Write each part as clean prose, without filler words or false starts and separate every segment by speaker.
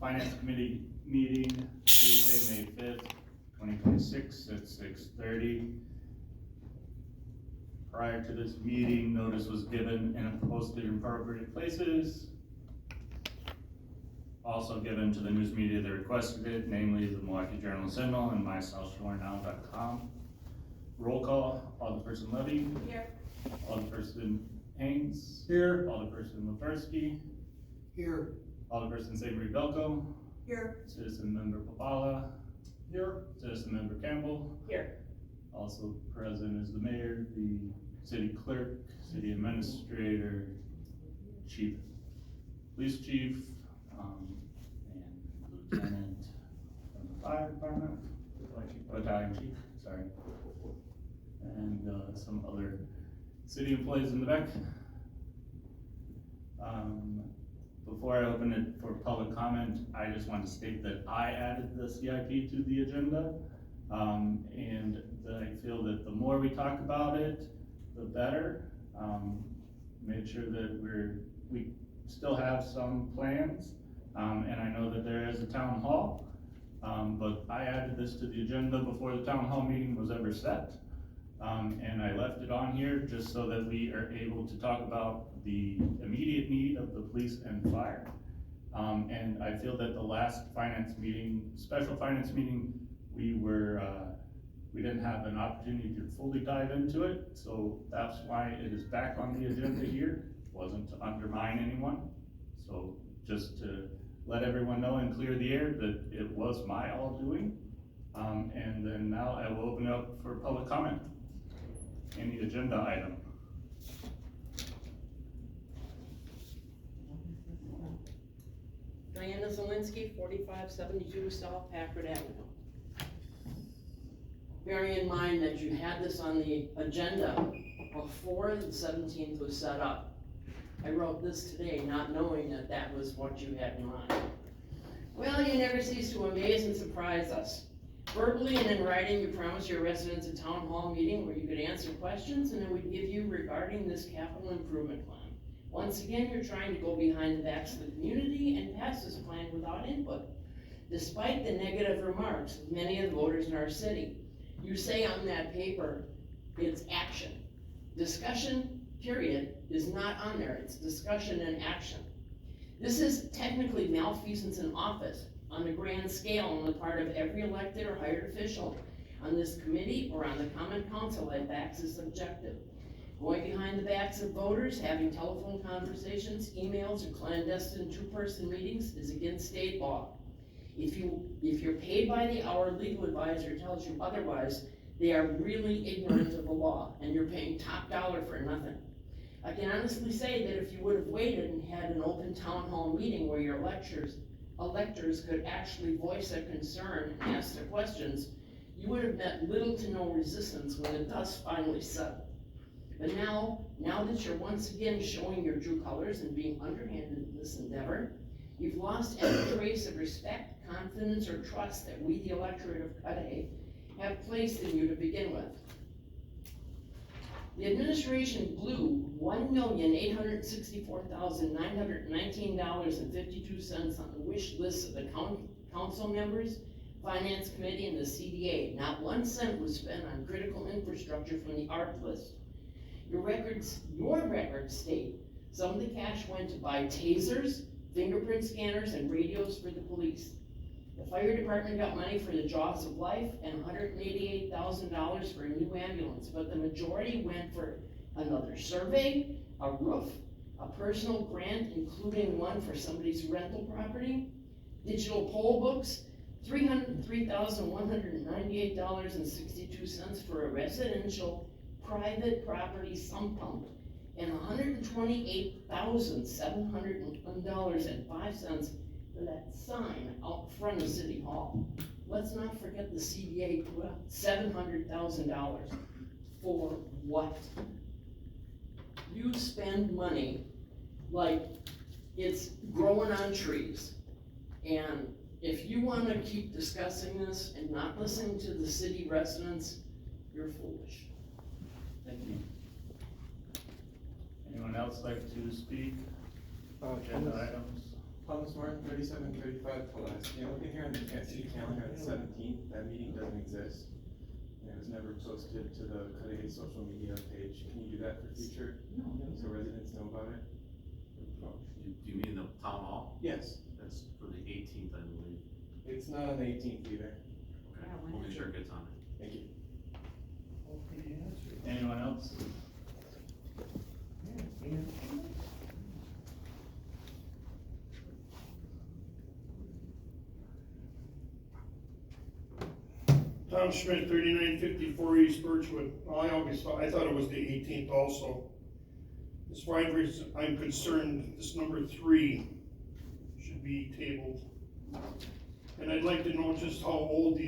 Speaker 1: Finance Committee meeting Tuesday, May 5th, 2026 at 6:30. Prior to this meeting, notice was given and posted in appropriate places. Also given to the news media that requested it, namely the Milwaukee Journal Sentinel and MySouthShoreNow.com. Roll call: Alderperson Levy.
Speaker 2: Here.
Speaker 1: Alderperson Haynes.
Speaker 3: Here.
Speaker 1: Alderperson Lefersky.
Speaker 3: Here.
Speaker 1: Alderperson St. Marie Belko.
Speaker 2: Here.
Speaker 1: Citizen Member Papala.
Speaker 3: Here.
Speaker 1: Citizen Member Campbell.
Speaker 2: Here.
Speaker 1: Also present is the mayor, the city clerk, city administrator, chief, police chief, and lieutenant from the fire department, battalion chief, sorry. And some other city employees in the back. Before I open it for public comment, I just want to state that I added the CIP to the agenda. And that I feel that the more we talk about it, the better. Make sure that we still have some plans, and I know that there is a town hall, but I added this to the agenda before the town hall meeting was ever set. And I left it on here just so that we are able to talk about the immediate need of the police and fire. And I feel that the last finance meeting, special finance meeting, we didn't have an opportunity to fully dive into it, so that's why it is back on the agenda here. It wasn't to undermine anyone, so just to let everyone know and clear the air that it was my all doing. And then now I will open up for public comment. Any agenda item.
Speaker 2: Diana Zelinski, 4572 South Packard Avenue. Bearing in mind that you had this on the agenda before the 17th was set up, I wrote this today not knowing that that was what you had in mind. Well, you never cease to amaze and surprise us. Verbally and in writing, you promised your residents a town hall meeting where you could answer questions and it would give you regarding this capital improvement plan. Once again, you're trying to go behind the backs of the community and pass this plan without input, despite the negative remarks of many of the voters in our city. You say on that paper, it's action. Discussion, period, is not on there. It's discussion and action. This is technically malfeasance in office on a grand scale on the part of every elected or hired official on this committee or on the common council that backs this objective. Going behind the backs of voters, having telephone conversations, emails, or clandestine two-person meetings is against state law. If you're paid by the hour, legal advisor tells you otherwise, they are really ignorant of the law, and you're paying top dollar for nothing. I can honestly say that if you would have waited and had an open town hall meeting where your electors could actually voice their concern and ask their questions, you would have met little to no resistance when the dust finally settled. But now that you're once again showing your true colors and being underhanded in this endeavor, you've lost any trace of respect, confidence, or trust that we, the electorate of Cudahy, have placed in you to begin with. The administration blew $1,864,919.52 on the wish list of the council members, finance committee, and the CDA. Not 1 cent was spent on critical infrastructure from the ARP list. Your records state some of the cash went to buy tasers, fingerprint scanners, and radios for the police. The fire department got money for the Jaws of Life and $188,000 for a new ambulance, but the majority went for another survey, a roof, a personal grant, including one for somebody's rental property, digital poll books, $303,198.62 for a residential private property sump pump, and $128,701.05 for that sign out front of City Hall. Let's not forget the CDA put up $700,000. For what? You spend money like it's growing on trees. And if you want to keep discussing this and not listening to the city residents, you're foolish.
Speaker 1: Thank you. Anyone else like to speak? Agenda items?
Speaker 4: Thomas Martin, 3735 Pulaski. I'm looking here on the city calendar at the 17th. That meeting doesn't exist. And it was never posted to the Cudahy social media page. Can you do that for future? So residents know about it?
Speaker 5: Do you mean the town hall?
Speaker 4: Yes.
Speaker 5: That's for the 18th, I believe.
Speaker 4: It's not on the 18th either.
Speaker 5: Okay, we'll make sure it gets on it.
Speaker 4: Thank you.
Speaker 1: Anyone else?
Speaker 3: Tom Schmidt, 3954 East Birchwood. I thought it was the 18th also. As far as I'm concerned, this number 3 should be tabled. And I'd like to know just how old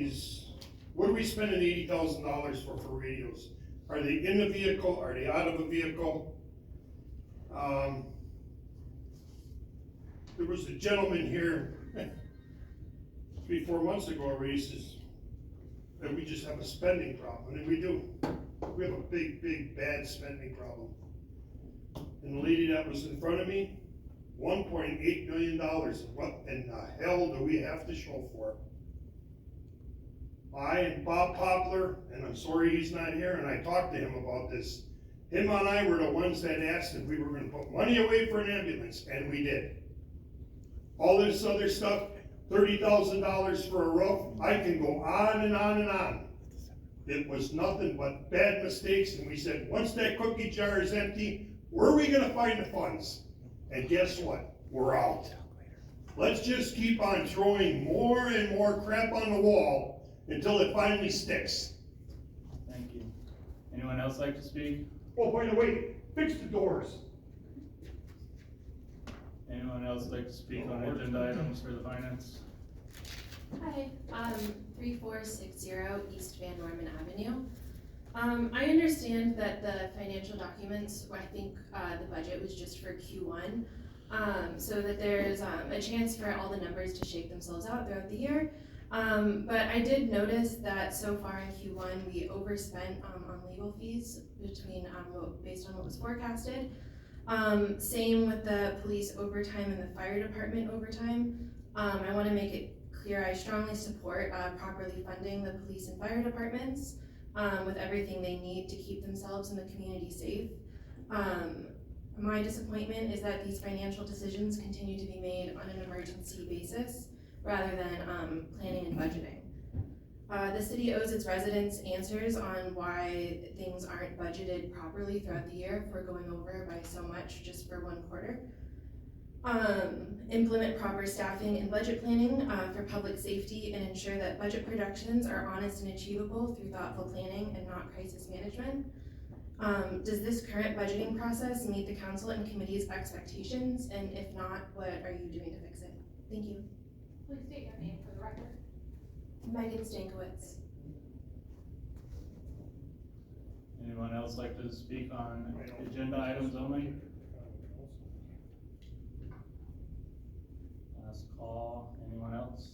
Speaker 3: what are we spending $80,000 for radios? Are they in the vehicle? Are they out of a vehicle? There was a gentleman here 3-4 months ago already says that we just have a spending problem, and we do. We have a big, bad spending problem. And the lady that was in front of me, $1.8 million. What in the hell do we have to show for it? I and Bob Poplar, and I'm sorry he's not here, and I talked to him about this. Him and I were the ones that asked if we were gonna put money away for an ambulance, and we did. All this other stuff, $30,000 for a roof, I can go on and on and on. It was nothing but bad mistakes, and we said, once that cookie jar is empty, where are we gonna find the funds? And guess what? We're out. Let's just keep on throwing more and more crap on the wall until it finally sticks.
Speaker 1: Thank you. Anyone else like to speak?
Speaker 3: Oh, by the way, fix the doors.
Speaker 1: Anyone else like to speak on agenda items for the finance?
Speaker 6: Hi, 3460 East Van Norman Avenue. I understand that the financial documents, I think the budget was just for Q1, so that there's a chance for all the numbers to shake themselves out throughout the year. But I did notice that so far in Q1, we overspent on legal fees based on what was forecasted. Same with the police overtime and the fire department overtime. I want to make it clear I strongly support properly funding the police and fire departments with everything they need to keep themselves and the community safe. My disappointment is that these financial decisions continue to be made on an emergency basis rather than planning and budgeting. The city owes its residents answers on why things aren't budgeted properly throughout the year if we're going over by so much just for one quarter. Implement proper staffing and budget planning for public safety and ensure that budget projections are honest and achievable through thoughtful planning and not crisis management. Does this current budgeting process meet the council and committee's expectations? And if not, what are you doing to fix it? Thank you.
Speaker 7: Please state your name for the record.
Speaker 6: Megan Stankiewicz.
Speaker 1: Anyone else like to speak on agenda items only? Last call, anyone else?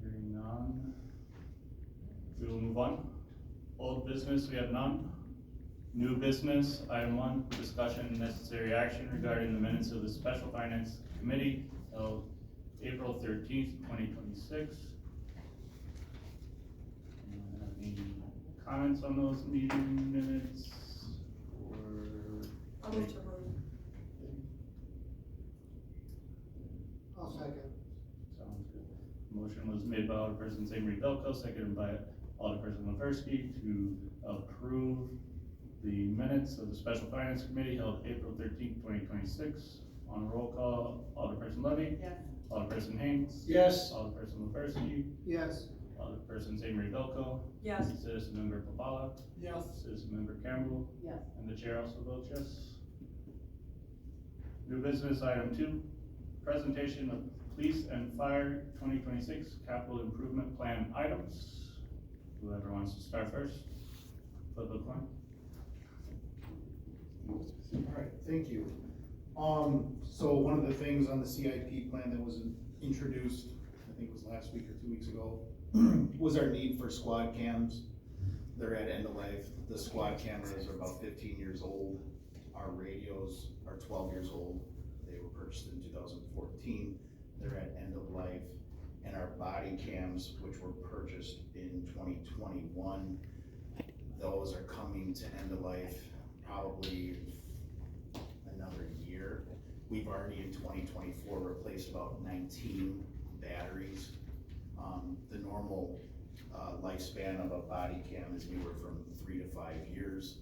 Speaker 1: Hearing none. We will move on. Old business, we have none. New business, item 1, discussion and necessary action regarding the minutes of the Special Finance Committee held April 13th, 2026. Anyone have any comments on those meeting minutes? Or
Speaker 6: I'll move to approve.
Speaker 3: I'll second.
Speaker 1: Sounds good. Motion was made by Alderperson St. Marie Belko, seconded by Alderperson Leversky to approve the minutes of the Special Finance Committee held April 13th, 2026. On a roll call, Alderperson Levy.
Speaker 2: Yes.
Speaker 1: Alderperson Haynes.
Speaker 3: Yes.
Speaker 1: Alderperson Leversky.
Speaker 3: Yes.
Speaker 1: Alderperson St. Marie Belko.
Speaker 2: Yes.
Speaker 1: Citizen Member Papala.
Speaker 3: Yes.
Speaker 1: Citizen Member Campbell.
Speaker 2: Yes.
Speaker 1: And the chair also votes yes. New business item 2, presentation of police and fire 2026 capital improvement plan items. Whoever wants to start first, flip a coin.
Speaker 8: Alright, thank you. So one of the things on the CIP plan that was introduced, I think it was last week or 2 weeks ago, was our need for squad cams. They're at end of life. The squad cameras are about 15 years old. Our radios are 12 years old. They they were purchased in 2014, they're at end of life. And our body cams, which were purchased in 2021, those are coming to end of life probably another year. We've already in 2024 replaced about 19 batteries. The normal lifespan of a body cam is anywhere from 3 to 5 years.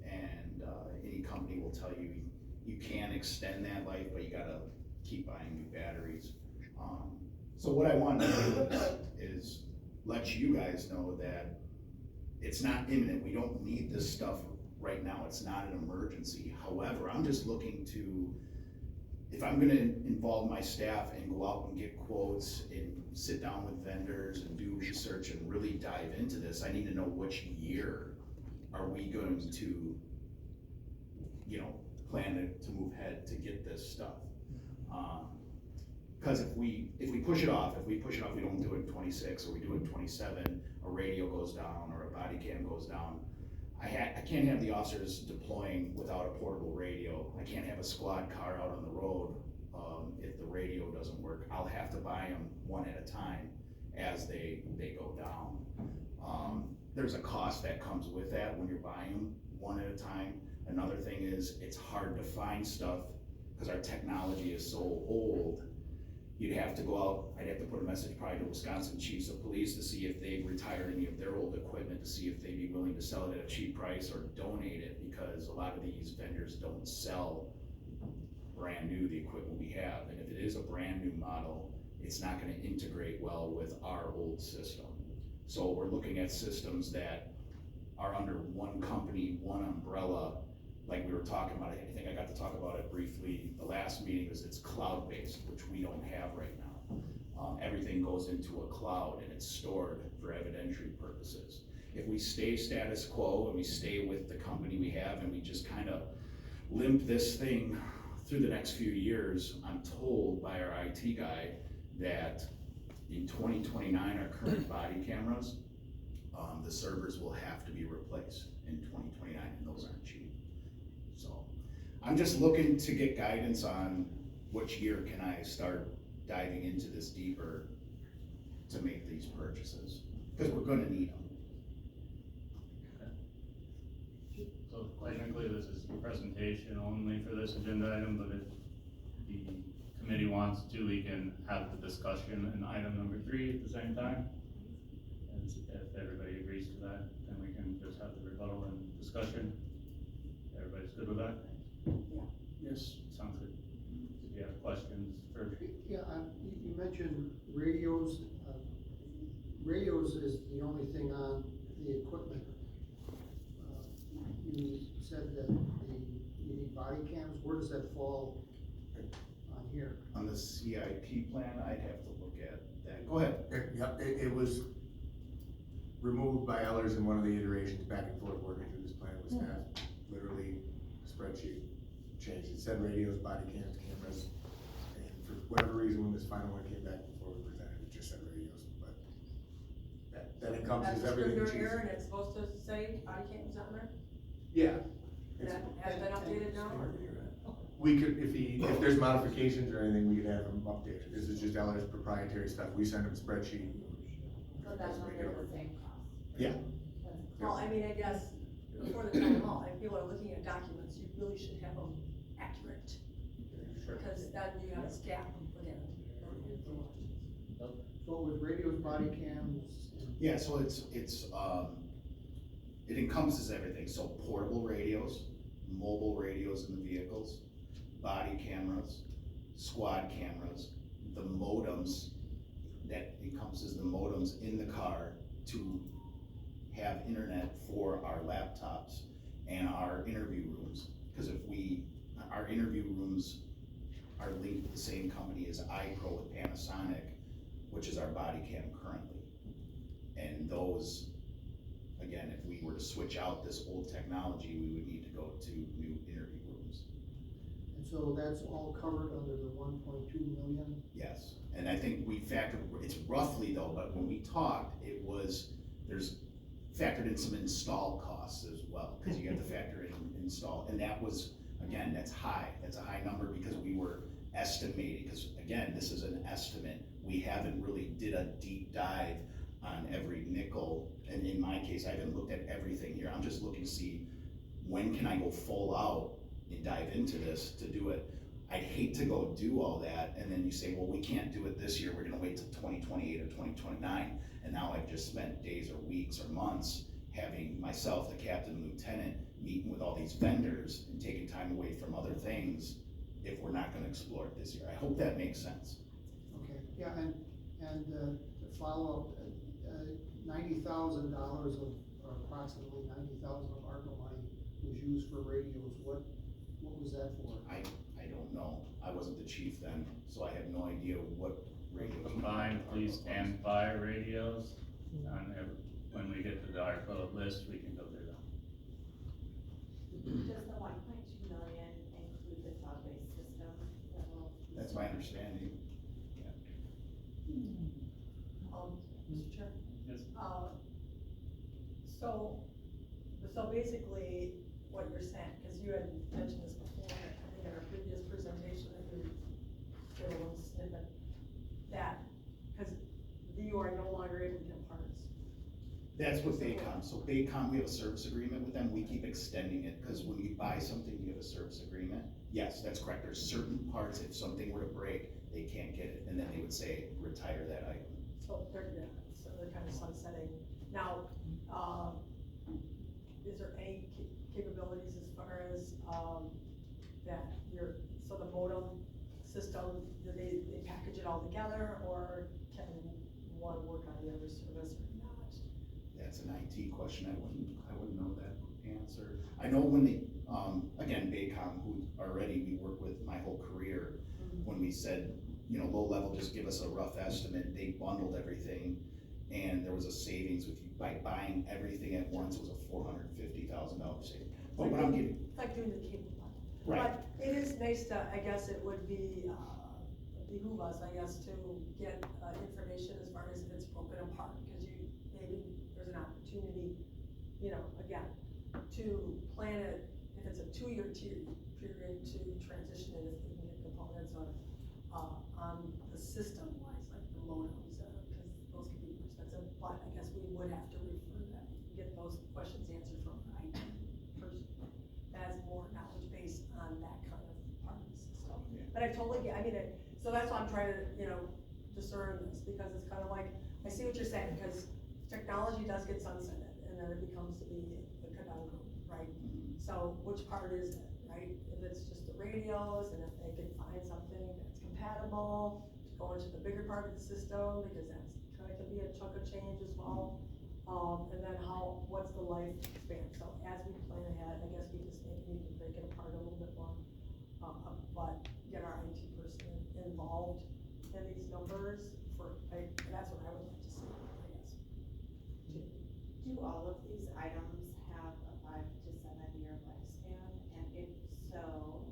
Speaker 8: And any company will tell you, you can extend that life, but you gotta keep buying new batteries. So what I want to do is let you guys know that it's not imminent. We don't need this stuff right now. It's not an emergency. However, I'm just looking to, if I'm gonna involve my staff and go out and get quotes and sit down with vendors and do research and really dive into this, I need to know which year are we going to, plan to move ahead to get this stuff. Cause if we push it off, we don't do it in 26 or we do it in 27, a radio goes down or a body cam goes down. I can't have the officers deploying without a portable radio. I can't have a squad car out on the road if the radio doesn't work. I'll have to buy them one at a time as they go down. There's a cost that comes with that when you're buying them one at a time. Another thing is it's hard to find stuff because our technology is so old. You'd have to go out, I'd have to put a message probably to Wisconsin Chiefs of Police to see if they've retired any of their old equipment, to see if they'd be willing to sell it at a cheap price or donate it, because a lot of these vendors don't sell brand new the equipment we have. And if it is a brand new model, it's not gonna integrate well with our old system. So we're looking at systems that are under one company, one umbrella, like we were talking about. I think I got to talk about it briefly the last meeting, is it's cloud-based, which we don't have right now. Everything goes into a cloud and it's stored for evidentiary purposes. If we stay status quo and we stay with the company we have and we just kind of limp this thing through the next few years, I'm told by our IT guy that in 2029, our current body cameras, the servers will have to be replaced in 2029, and those aren't cheap. So I'm just looking to get guidance on which year can I start diving into this deeper to make these purchases, because we're gonna need them.
Speaker 1: So technically, this is a presentation only for this agenda item, but if the committee wants to, we can have the discussion in item number 3 at the same time. And if everybody agrees to that, then we can just have the rebuttal and discussion. Everybody's good with that? Yes. Sounds good. If you have questions for,
Speaker 9: Yeah, you mentioned radios. Radios is the only thing on the equipment. You said that you need body cams. Where does that fall on here?
Speaker 8: On the CIP plan, I'd have to look at that. Go ahead.
Speaker 10: Yep, it was removed by Ellers in one of the iterations back and forth working through this plan with staff. Literally, spreadsheet changed. It said radios, body cams, cameras. And for whatever reason, when this final one came back before we presented, it just said radios. But that encompasses everything.
Speaker 11: That's a scrivener error and it's supposed to say body cams on there?
Speaker 10: Yeah.
Speaker 11: That has been updated now?
Speaker 10: We could, if there's modifications or anything, we could have them updated. This is just Ellers' proprietary stuff. We send them a spreadsheet.
Speaker 11: So that's not the same cost?
Speaker 10: Yeah.
Speaker 11: Well, I mean, I guess, before the town hall, if people are looking at documents, you really should have them accurate. Because then you have a staff put in.
Speaker 9: So with radios, body cams,
Speaker 8: Yeah, so it encompasses everything. So portable radios, mobile radios in the vehicles, body cameras, squad cameras, the modems, that encompasses the modems in the car to have internet for our laptops and our interview rooms. Because our interview rooms are linked with the same company as iPro with Panasonic, which is our body cam currently. And those, again, if we were to switch out this old technology, we would need to go to new interview rooms.
Speaker 9: and so that's all covered under the 1.2 million?
Speaker 8: Yes, and I think we factored, it's roughly though, but when we talked, there's factored in some install costs as well, because you have to factor in install, and that was Again, that's a high number because we were estimating, because again, this is an estimate. We haven't really did a deep dive on every nickel, and in my case, I haven't looked at everything here. I'm just looking to see when can I go full out and dive into this to do it. I'd hate to go do all that, and then you say, well, we can't do it this year, we're gonna wait till 2028 or 2029, and now I've just spent days or weeks or months having myself, the captain and lieutenant, meeting with all these vendors and taking time away from other things if we're not gonna explore it this year. I hope that makes sense.
Speaker 9: Okay, yeah, and to follow up, $90,000 of, or approximately $90,000 of ARPA money was used for radios. What was that for?
Speaker 8: I don't know. I wasn't the chief then, so I have no idea what radios.
Speaker 1: Combined police and fire radios, when we get to the ARPA list, we can go through them.
Speaker 12: Does the 1.2 million include the cloud-based system that will?
Speaker 8: That's my understanding.
Speaker 11: Mr. Chair?
Speaker 1: Yes.
Speaker 11: So basically, what you're saying, because you had mentioned this before, I think in our previous presentation, that you did a little snippet, that, because you are no longer able to get parts.
Speaker 8: That's what Baycom, so Baycom, we have a service agreement with them, we keep extending it, because when you buy something, you have a service agreement. Yes, that's correct, there's certain parts, if something were to break, they can't get it, and then they would say, retire that item.
Speaker 11: So they're kind of sunsetting. Now, is there any capabilities as far as, that so the modem system, do they package it all together, or can one work on the other service or not?
Speaker 8: That's an IT question, I wouldn't know that answer. I know when they, again, Baycom, who already we work with my whole career, when we said, low level, just give us a rough estimate, they bundled everything, and there was a savings with you, by buying everything at once, it was a $450,000 saving. But what I'm getting.
Speaker 11: It's like doing the cable bundle.
Speaker 8: Right.
Speaker 11: But it is nice to, I guess it would behoove us, I guess, to get, information as far as if it's broken apart, because maybe there's an opportunity, again, to plan it, if it's a 2-year period, to transition it, if we can get components on the system wise, like the modems, because those could be more expensive, but I guess we would have to refer that, get those questions answered from an IT person that has more knowledge base on that kind of part of the system.
Speaker 8: Yeah.
Speaker 11: But I totally get, so that's why I'm trying to, discern this, because it's kind of like, I see what you're saying, because technology does get sunsetted, and then it becomes the conundrum, right? So which part is it, right? If it's just the radios, and if they can find something that's compatible to go into the bigger part of the system, because that's kind of can be a chunk of change as well. And then what's the lifespan? So as we plan ahead, I guess we just maybe need to break it apart a little bit more, but get our IT person involved in these numbers that's what I would like to see, I guess.
Speaker 12: Do all of these items have a 5 to 7 year lifespan? And if so,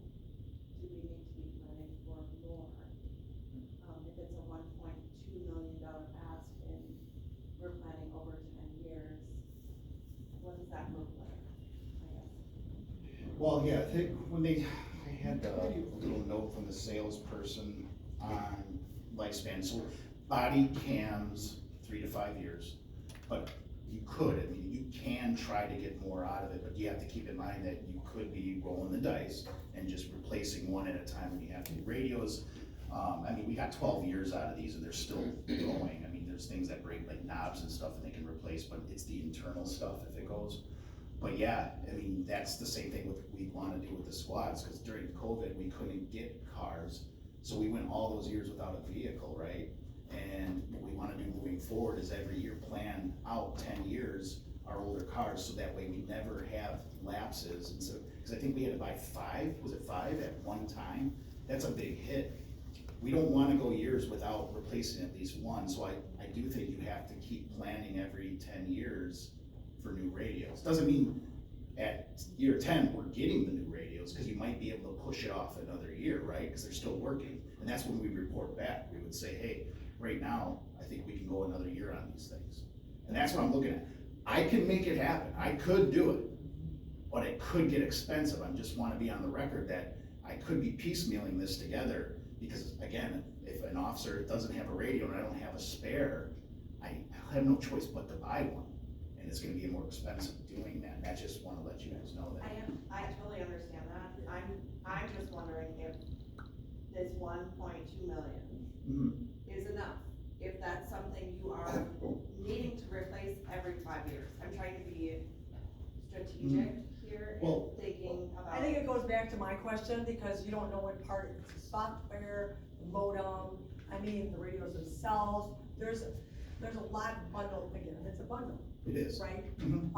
Speaker 12: do we need to be planning for more? If it's a $1.2 million ask and we're planning over 10 years, what does that look like, I guess?
Speaker 8: Well, yeah, I think I had a little note from the salesperson on lifespan, so body cams, 3 to 5 years, but you can try to get more out of it, but you have to keep in mind that you could be rolling the dice and just replacing one at a time when you have to. Radios, we got 12 years out of these and they're still going. There's things that break like knobs and stuff and they can replace, but it's the internal stuff if it goes. But yeah, that's the same thing we wanna do with the squads, because during COVID, we couldn't get cars. So we went all those years without a vehicle, right? And what we wanna do moving forward is every year plan out 10 years, our older cars, so that way we never have lapses. And so, because I think we had to buy 5 at one time? That's a big hit. We don't wanna go years without replacing at least one, so I do think you have to keep planning every 10 years for new radios. Doesn't mean at year 10, we're getting the new radios, because you might be able to push it off another year, right? Because they're still working, and that's when we report back. We would say, hey, right now, I think we can go another year on these things. And that's what I'm looking at. I can make it happen, I could do it, but it could get expensive. I just wanna be on the record that I could be piecemealing this together, because again, if an officer doesn't have a radio and I don't have a spare, I have no choice but to buy one, and it's gonna be more expensive doing that, and I just wanna let you guys know that.
Speaker 12: I totally understand that. I'm just wondering if this 1.2 million
Speaker 8: Mhm.
Speaker 12: is enough. If that's something you are needing to replace every 5 years. I'm trying to be strategic here
Speaker 8: Well-
Speaker 12: and thinking about.
Speaker 11: I think it goes back to my question, because you don't know what part, it's the software, the modem, I mean, the radios themselves, there's a lot bundled, again, it's a bundle,
Speaker 8: It is.
Speaker 11: right?
Speaker 8: Mhm.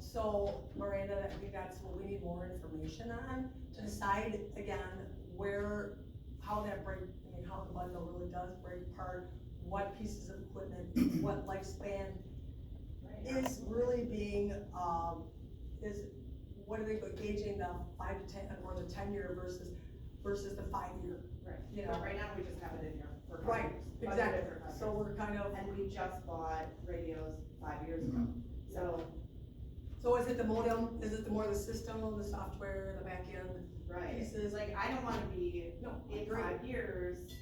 Speaker 11: So Miranda, I think that's what we need more information on, to decide again, how that how the bundle really does break apart, what pieces of equipment, what lifespan is really being, what are they gauging the 5 to 10, or the 10-year versus the 5-year?
Speaker 12: Right,
Speaker 11: You know.
Speaker 12: but right now we just have it in here for 5
Speaker 11: Right,
Speaker 12: years. budgeted
Speaker 11: exactly,
Speaker 12: for 5
Speaker 11: so
Speaker 12: years.
Speaker 11: we're kind of,
Speaker 12: And we just bought radios 5 years ago,
Speaker 8: Mhm.
Speaker 12: so,
Speaker 11: is it the modem, is it the more the system, the software, the back end?
Speaker 12: right,
Speaker 11: Pieces.
Speaker 12: like, I don't wanna be
Speaker 11: No, I
Speaker 12: in
Speaker 11: agree.
Speaker 12: 5 years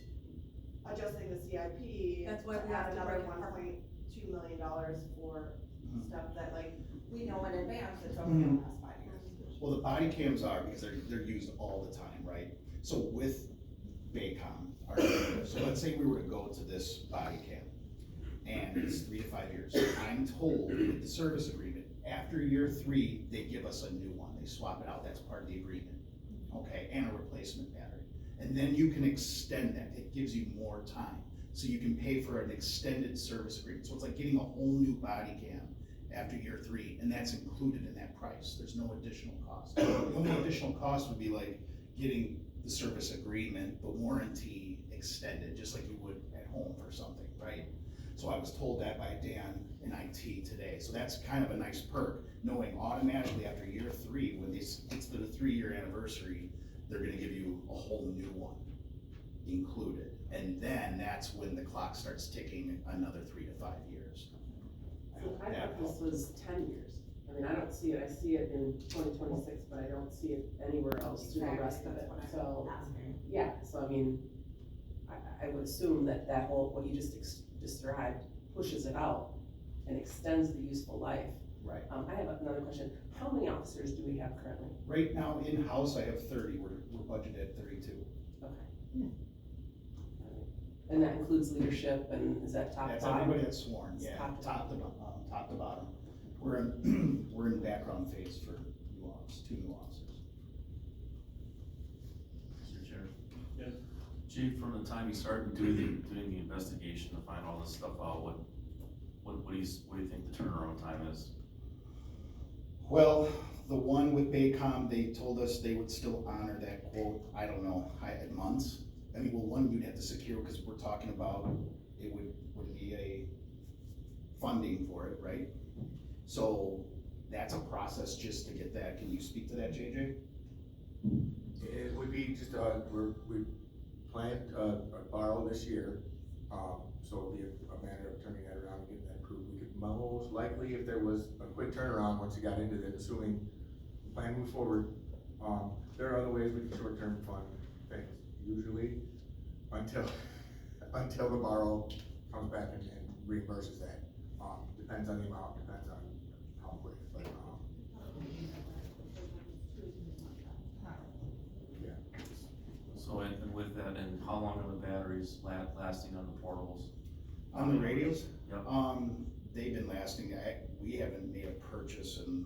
Speaker 12: adjusting the CIP.
Speaker 11: That's why
Speaker 12: to
Speaker 11: we have
Speaker 12: add
Speaker 11: to
Speaker 12: another
Speaker 11: break it apart.
Speaker 12: $1.2 million for
Speaker 8: Mhm.
Speaker 12: stuff that, like, we know in advance it's only gonna last 5 years.
Speaker 8: Well, the body cams are, because they're used all the time, right? So with Baycom, so let's say we were to go to this body cam, and it's 3 to 5 years. I'm told with the service agreement, after year 3, they give us a new one, they swap it out, that's part of the agreement, okay, and a replacement battery. And then you can extend that, it gives you more time, so you can pay for an extended service agreement. So it's like getting a whole new body cam after year 3, and that's included in that price, there's no additional cost. The only additional cost would be like getting the service agreement, the warranty extended, just like you would at home for something, right? So I was told that by Dan in IT today, so that's kind of a nice perk, knowing automatically after year 3, when it's to the 3-year anniversary, they're gonna give you a whole new one included. And then that's when the clock starts ticking another 3 to 5 years. I hope
Speaker 2: I
Speaker 8: that
Speaker 2: thought this
Speaker 8: helps.
Speaker 2: was 10 years. I mean, I don't see it, I see it in 2026, but I don't see it anywhere else through the rest of it, so. Yeah, so I mean, I would assume that whole, what you just described, pushes it out and extends the useful life.
Speaker 8: Right.
Speaker 2: I have another question, how many officers do we have currently?
Speaker 8: Right now, in-house, I have 30, we're budgeted at 32.
Speaker 2: Okay. And that includes leadership, and is that top to
Speaker 8: That's
Speaker 2: bottom?
Speaker 8: everybody that's sworn,
Speaker 2: It's
Speaker 8: yeah,
Speaker 2: top to
Speaker 8: top to bottom. We're in, we're in background phase for new officers, 2 new officers.
Speaker 5: Mr. Chair.
Speaker 1: Yes.
Speaker 5: Chief, from the time you started doing the investigation to find all this stuff out, what do you think the turnaround time is?
Speaker 8: Well, the one with Baycom, they told us they would still honor that quote, I don't know, months. I mean, well, one, you'd have to secure, because we're talking about, it would be a funding for it, right? So, that's a process just to get that, can you speak to that, JJ?
Speaker 10: It would be just, we planned, borrow this year, so it'll be a matter of turning that around and getting that approved. We could most likely, if there was a quick turnaround, once you got into it, assuming the plan moves forward, there are other ways we can short-term fund things, usually, until the borrow comes back and reimburses that. Depends on the amount, depends on how quick, but, yeah.
Speaker 5: So, and with that, and how long are the batteries lasting on the portables?
Speaker 8: On the radios?
Speaker 5: Yep.
Speaker 8: They've been lasting, we haven't made a purchase in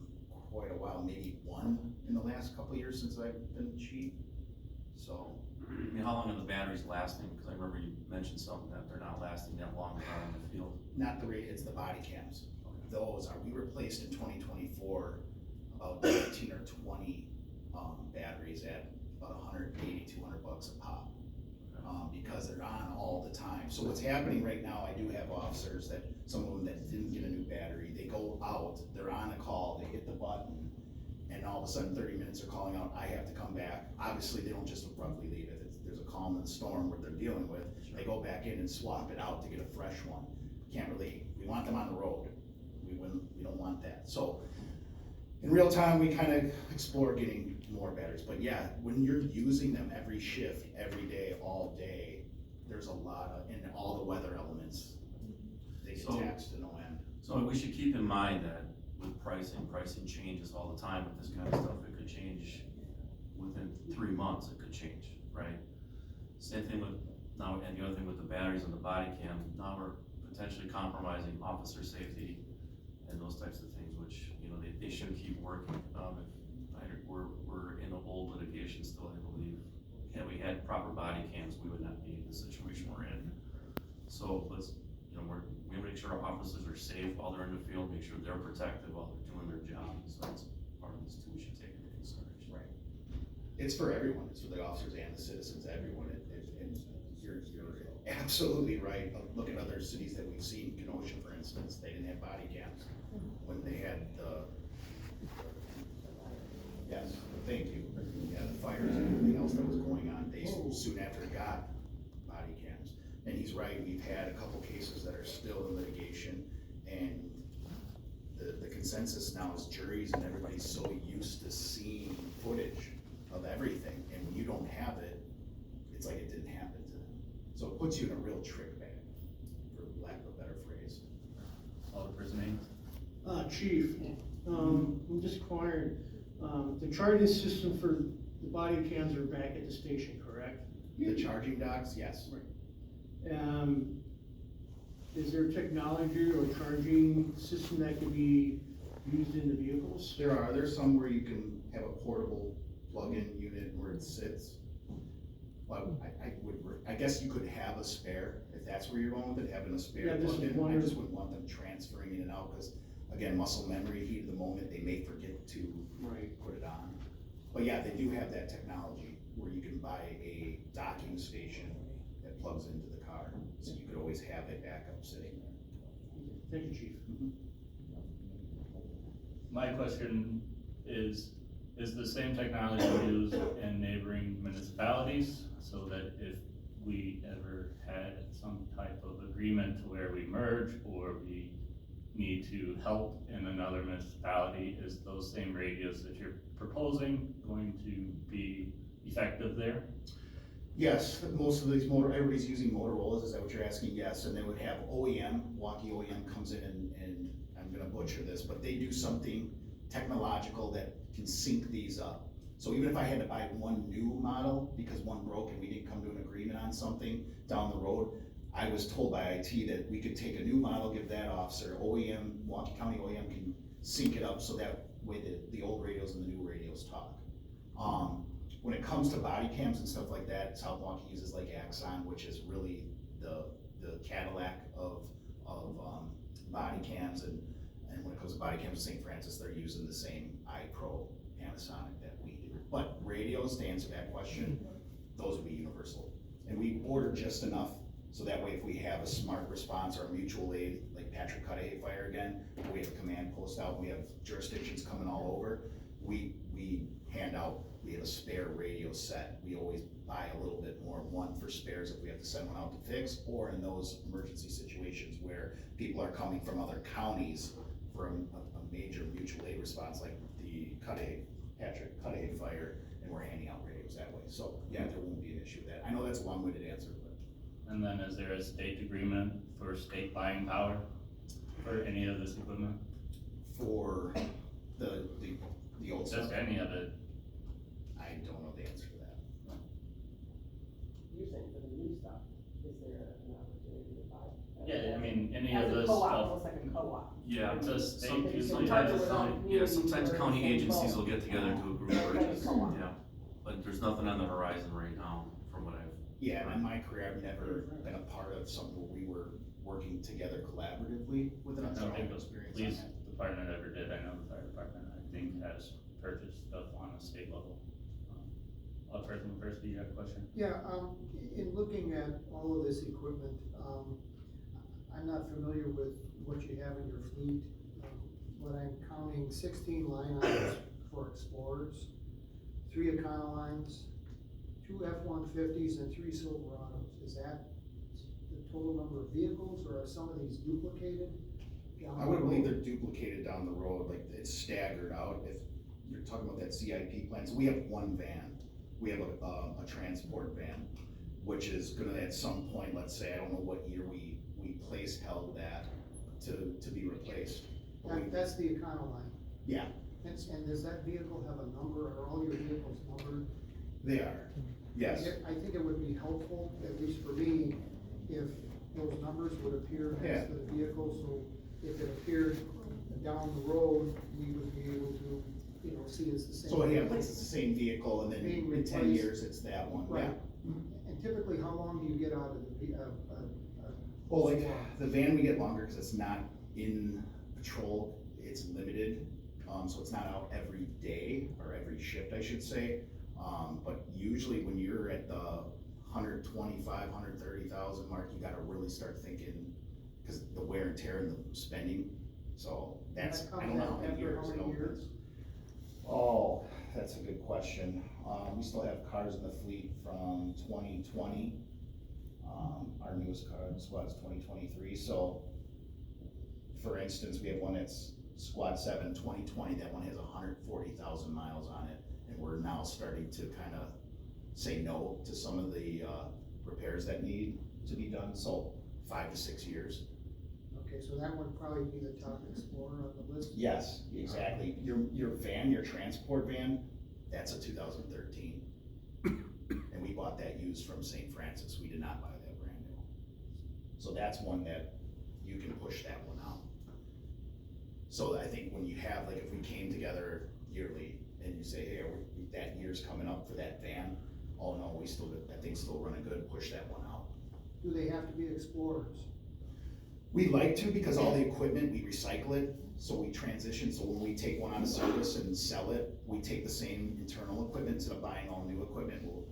Speaker 8: quite a while, maybe one in the last couple of years since I've been chief, so.
Speaker 5: I mean, how long are the batteries lasting? Because I remember you mentioned something that they're not lasting that long out in the field.
Speaker 8: Not the radio, it's the body cams. Those are, we replaced in 2024 about 19 or 20 batteries at about $180, $200 a pop. Because they're on all the time. So what's happening right now, I do have officers that, some of them that didn't get a new battery, they go out, they're on a call, they hit the button, and all of a sudden 30 minutes they're calling out, I have to come back. Obviously, they don't just abruptly leave it. There's a calm in the storm where they're dealing with. They go back in and swap it out to get a fresh one. We want them on the road. We don't want that. So in real time, we kind of explore getting more batteries, but yeah, when you're using them every shift, every day, all day, there's a lot of, and all the weather elements, they get
Speaker 5: So-
Speaker 8: taxed to no end.
Speaker 5: So we should keep in mind that with pricing changes all the time with this kind of stuff, it could change within 3 months, it could change, right? Same thing with, now, and the other thing with the batteries and the body cam, now we're potentially compromising officer safety and those types of things, which, you know, they should keep working. We're in an old litigation still, I believe. Had we had proper body cams, we would not be in the situation we're in. So let's, you know, we make sure our officers are safe while they're in the field, make sure they're protected while they're doing their job. So that's part of this too, we should take into consideration.
Speaker 8: Right. It's for everyone, it's for the officers and the citizens, everyone, and you're absolutely right. Look at other cities that we've seen, Kenosha, for instance, they didn't have body cams when they had yes, thank you, yeah, the fires and everything else that was going on, they soon after got body cams. And he's right, we've had a couple cases that are still in litigation, and the consensus now is juries and everybody's so used to seeing footage of everything, and when you don't have it, it's like it didn't happen to them. So it puts you in a real trick bag, for lack of a better phrase.
Speaker 1: Alderperson Ames?
Speaker 13: Chief, I'm just inquiring, the charging system for the body cams are back at the station, correct?
Speaker 8: The charging docks, yes.
Speaker 13: Is there technology or charging system that can be used in the vehicles?
Speaker 8: There's some where you can have a portable plug-in unit where it sits. Well, I guess you could have a spare, if that's where you're going with it, having a spare
Speaker 13: Yeah, this is
Speaker 8: plug-in. I
Speaker 13: wondering-
Speaker 8: just wouldn't want them transferring in and out, because again, muscle memory, heat of the moment, they may forget to put it on. But yeah, they do have that technology where you can buy a docking station that plugs into the car, so you could always have it back up sitting there.
Speaker 13: Thank you, Chief.
Speaker 1: My question is the same technology used in neighboring municipalities, so that if we ever had some type of agreement where we merge or we need to help in another municipality, is those same radios that you're proposing going to be effective there?
Speaker 8: Yes, most of these everybody's using Motorola's, is that what you're asking? Yes, and they would have OEM, Milwaukee OEM comes in and I'm gonna butcher this, but they do something technological that can sync these up. So even if I had to buy one new model because one broke and we didn't come to an agreement on something down the road, I was told by IT that we could take a new model, give that officer, OEM, Milwaukee County OEM can sync it up so that way the old radios and the new radios talk. When it comes to body cams and stuff like that, South Milwaukee uses like Axon, which is really the Cadillac of body cams, and when it comes to body cams, St. Francis, they're using the same iPro Panasonic that we do. But radios, to answer that question, those would be universal. And we order just enough, so that way if we have a smart response or a mutual aid, like Patrick Cudahy Fire again, we have a command post out, we have jurisdictions coming all over, we hand out, we have a spare radio set. We always buy a little bit more, one for spares if we have to send one out to fix, or in those emergency situations where people are coming from other counties for a major mutual aid response, like the Patrick Cudahy Fire, and we're handing out radios that way. So yeah, there won't be an issue with that. I know that's a long-winded answer, but.
Speaker 1: And then is there a state agreement for state buying power for any of this equipment?
Speaker 8: For the old stuff?
Speaker 1: Just any of it?
Speaker 8: I don't know the answer to that.
Speaker 2: You're saying for the new stuff, is there an opportunity to buy?
Speaker 1: Yeah, I mean, any
Speaker 11: As
Speaker 1: of
Speaker 11: a
Speaker 1: this
Speaker 11: co-op,
Speaker 1: stuff.
Speaker 11: almost like a co-op.
Speaker 5: Yeah,
Speaker 1: It's a state
Speaker 11: They
Speaker 1: usually
Speaker 11: partner
Speaker 1: has
Speaker 11: with
Speaker 1: some.
Speaker 11: other
Speaker 5: Yeah,
Speaker 11: communities
Speaker 5: sometimes
Speaker 11: or
Speaker 5: county
Speaker 11: something.
Speaker 5: agencies will get together to agree
Speaker 11: Like a
Speaker 5: purchase,
Speaker 11: co-op.
Speaker 5: yeah, but there's nothing on the horizon right now, from what I've.
Speaker 8: Yeah, and in my career, I've never been a part of something where we were working together collaboratively with it.
Speaker 1: I don't think the
Speaker 8: experience on
Speaker 1: police
Speaker 8: that.
Speaker 1: department ever did. I know the fire department, I think, has purchased stuff on a state level. Alderperson first, do you have a question?
Speaker 9: Yeah, in looking at all of this equipment, I'm not familiar with what you have in your fleet, but I'm counting 16 line items for Explorers, 3 Econolines, 2 F-150s, and 3 Silverados. Is that the total number of vehicles, or are some of these duplicated? down the
Speaker 8: I would believe
Speaker 9: road?
Speaker 8: they're duplicated down the road, like it's staggered out, if you're talking about that CIP plan, so we have one van. We have a transport van, which is gonna at some point, let's say, I don't know what year we held that to be replaced.
Speaker 9: That's the Econoline.
Speaker 8: Yeah,
Speaker 9: And does that vehicle have a number, are all your vehicles numbered?
Speaker 8: they are, yes.
Speaker 9: I think it would be helpful, at least for me, if those numbers would appear next to the vehicle, so if it appeared down the road, we would be able to, you know, see it's the same.
Speaker 8: So yeah, it's the same vehicle, and then
Speaker 9: Being
Speaker 8: in 10
Speaker 9: replaced.
Speaker 8: years, it's that one, yeah.
Speaker 9: Right. And typically, how long do you get out of the,
Speaker 8: Well, like, the van we get longer, cause it's not in patrol, it's limited, so it's not out every day, or every shift, I should say. But usually when you're at the 125, 130,000 mark, you gotta really start thinking, cause the wear and tear and the spending, so that's, I don't know how many years.
Speaker 9: After how many years?
Speaker 8: Oh, that's a good question. We still have cars in the fleet from 2020. Our newest car squad's 2023, so for instance, we have one that's Squad 7 2020, that one has 140,000 miles on it, and we're now starting to kind of say no to some of the repairs that need to be done, so 5 to 6 years.
Speaker 9: Okay, so that would probably be the top Explorer on the list?
Speaker 8: Yes, exactly. Your van, your transport van, that's a 2013. And we bought that used from St. Francis. We did not buy that brand new. So that's one that you can push that one out. So I think when you have, like, if we came together yearly and you say, hey, that year's coming up for that van, oh no, that thing's still running good, push that one out.
Speaker 9: Do they have to be Explorers?
Speaker 8: We like to, because all the equipment, we recycle it, so we transition, so when we take one out of service and sell it, we take the same internal equipment, instead of buying all new equipment, we'll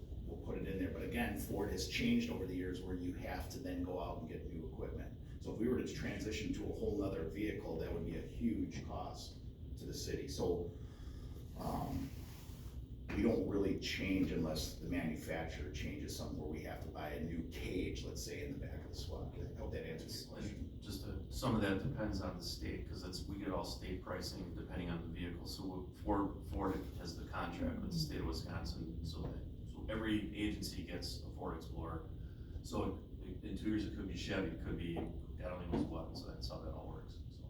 Speaker 8: put it in there, but again, Ford has changed over the years where you have to then go out and get new equipment. So if we were to transition to a whole nother vehicle, that would be a huge cost to the city, so, we don't really change unless the manufacturer changes something where we have to buy a new cage, let's say, in the back of the squad. I hope that answers your question.
Speaker 5: Some of that depends on the state, cause we get all state pricing depending on the vehicle, so Ford has the contract with the state of Wisconsin, so every agency gets a Ford Explorer. So in 2 years, it could be Chevy, it could be Catalina Squad, so that's how that all works, so.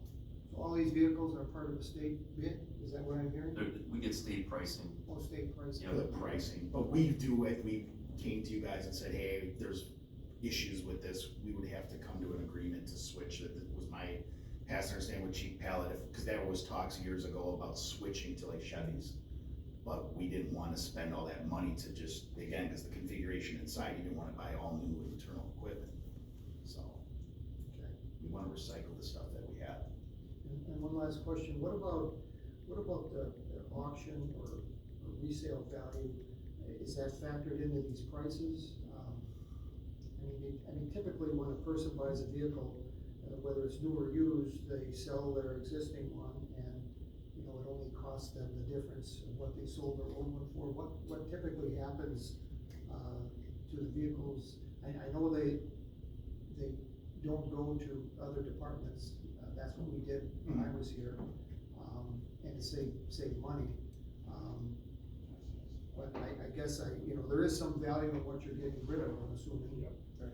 Speaker 9: So all these vehicles are part of a state bid, is that what I'm hearing?
Speaker 5: We get state pricing.
Speaker 9: Oh, state pricing.
Speaker 8: For the pricing, but we do, if we came to you guys and said, hey, there's issues with this, we would have to come to an agreement to switch. That was my past understanding with Chief Pallet, because there was talks years ago about switching to like Chevys. But we didn't wanna spend all that money to just, again, because the configuration inside, you didn't wanna buy all new internal equipment. So,
Speaker 9: Okay.
Speaker 8: we wanna recycle the stuff that we have.
Speaker 9: And one last question, what about the auction or resale value? Is that factored into these prices? I mean, typically when a person buys a vehicle, whether it's new or used, they sell their existing one, and, you know, it only costs them the difference of what they sold their old one for. What typically happens, to the vehicles? I know they don't go to other departments, that's what we did when I was here, and to save money. But I guess you know, there is some value in what you're getting rid of, I'm assuming.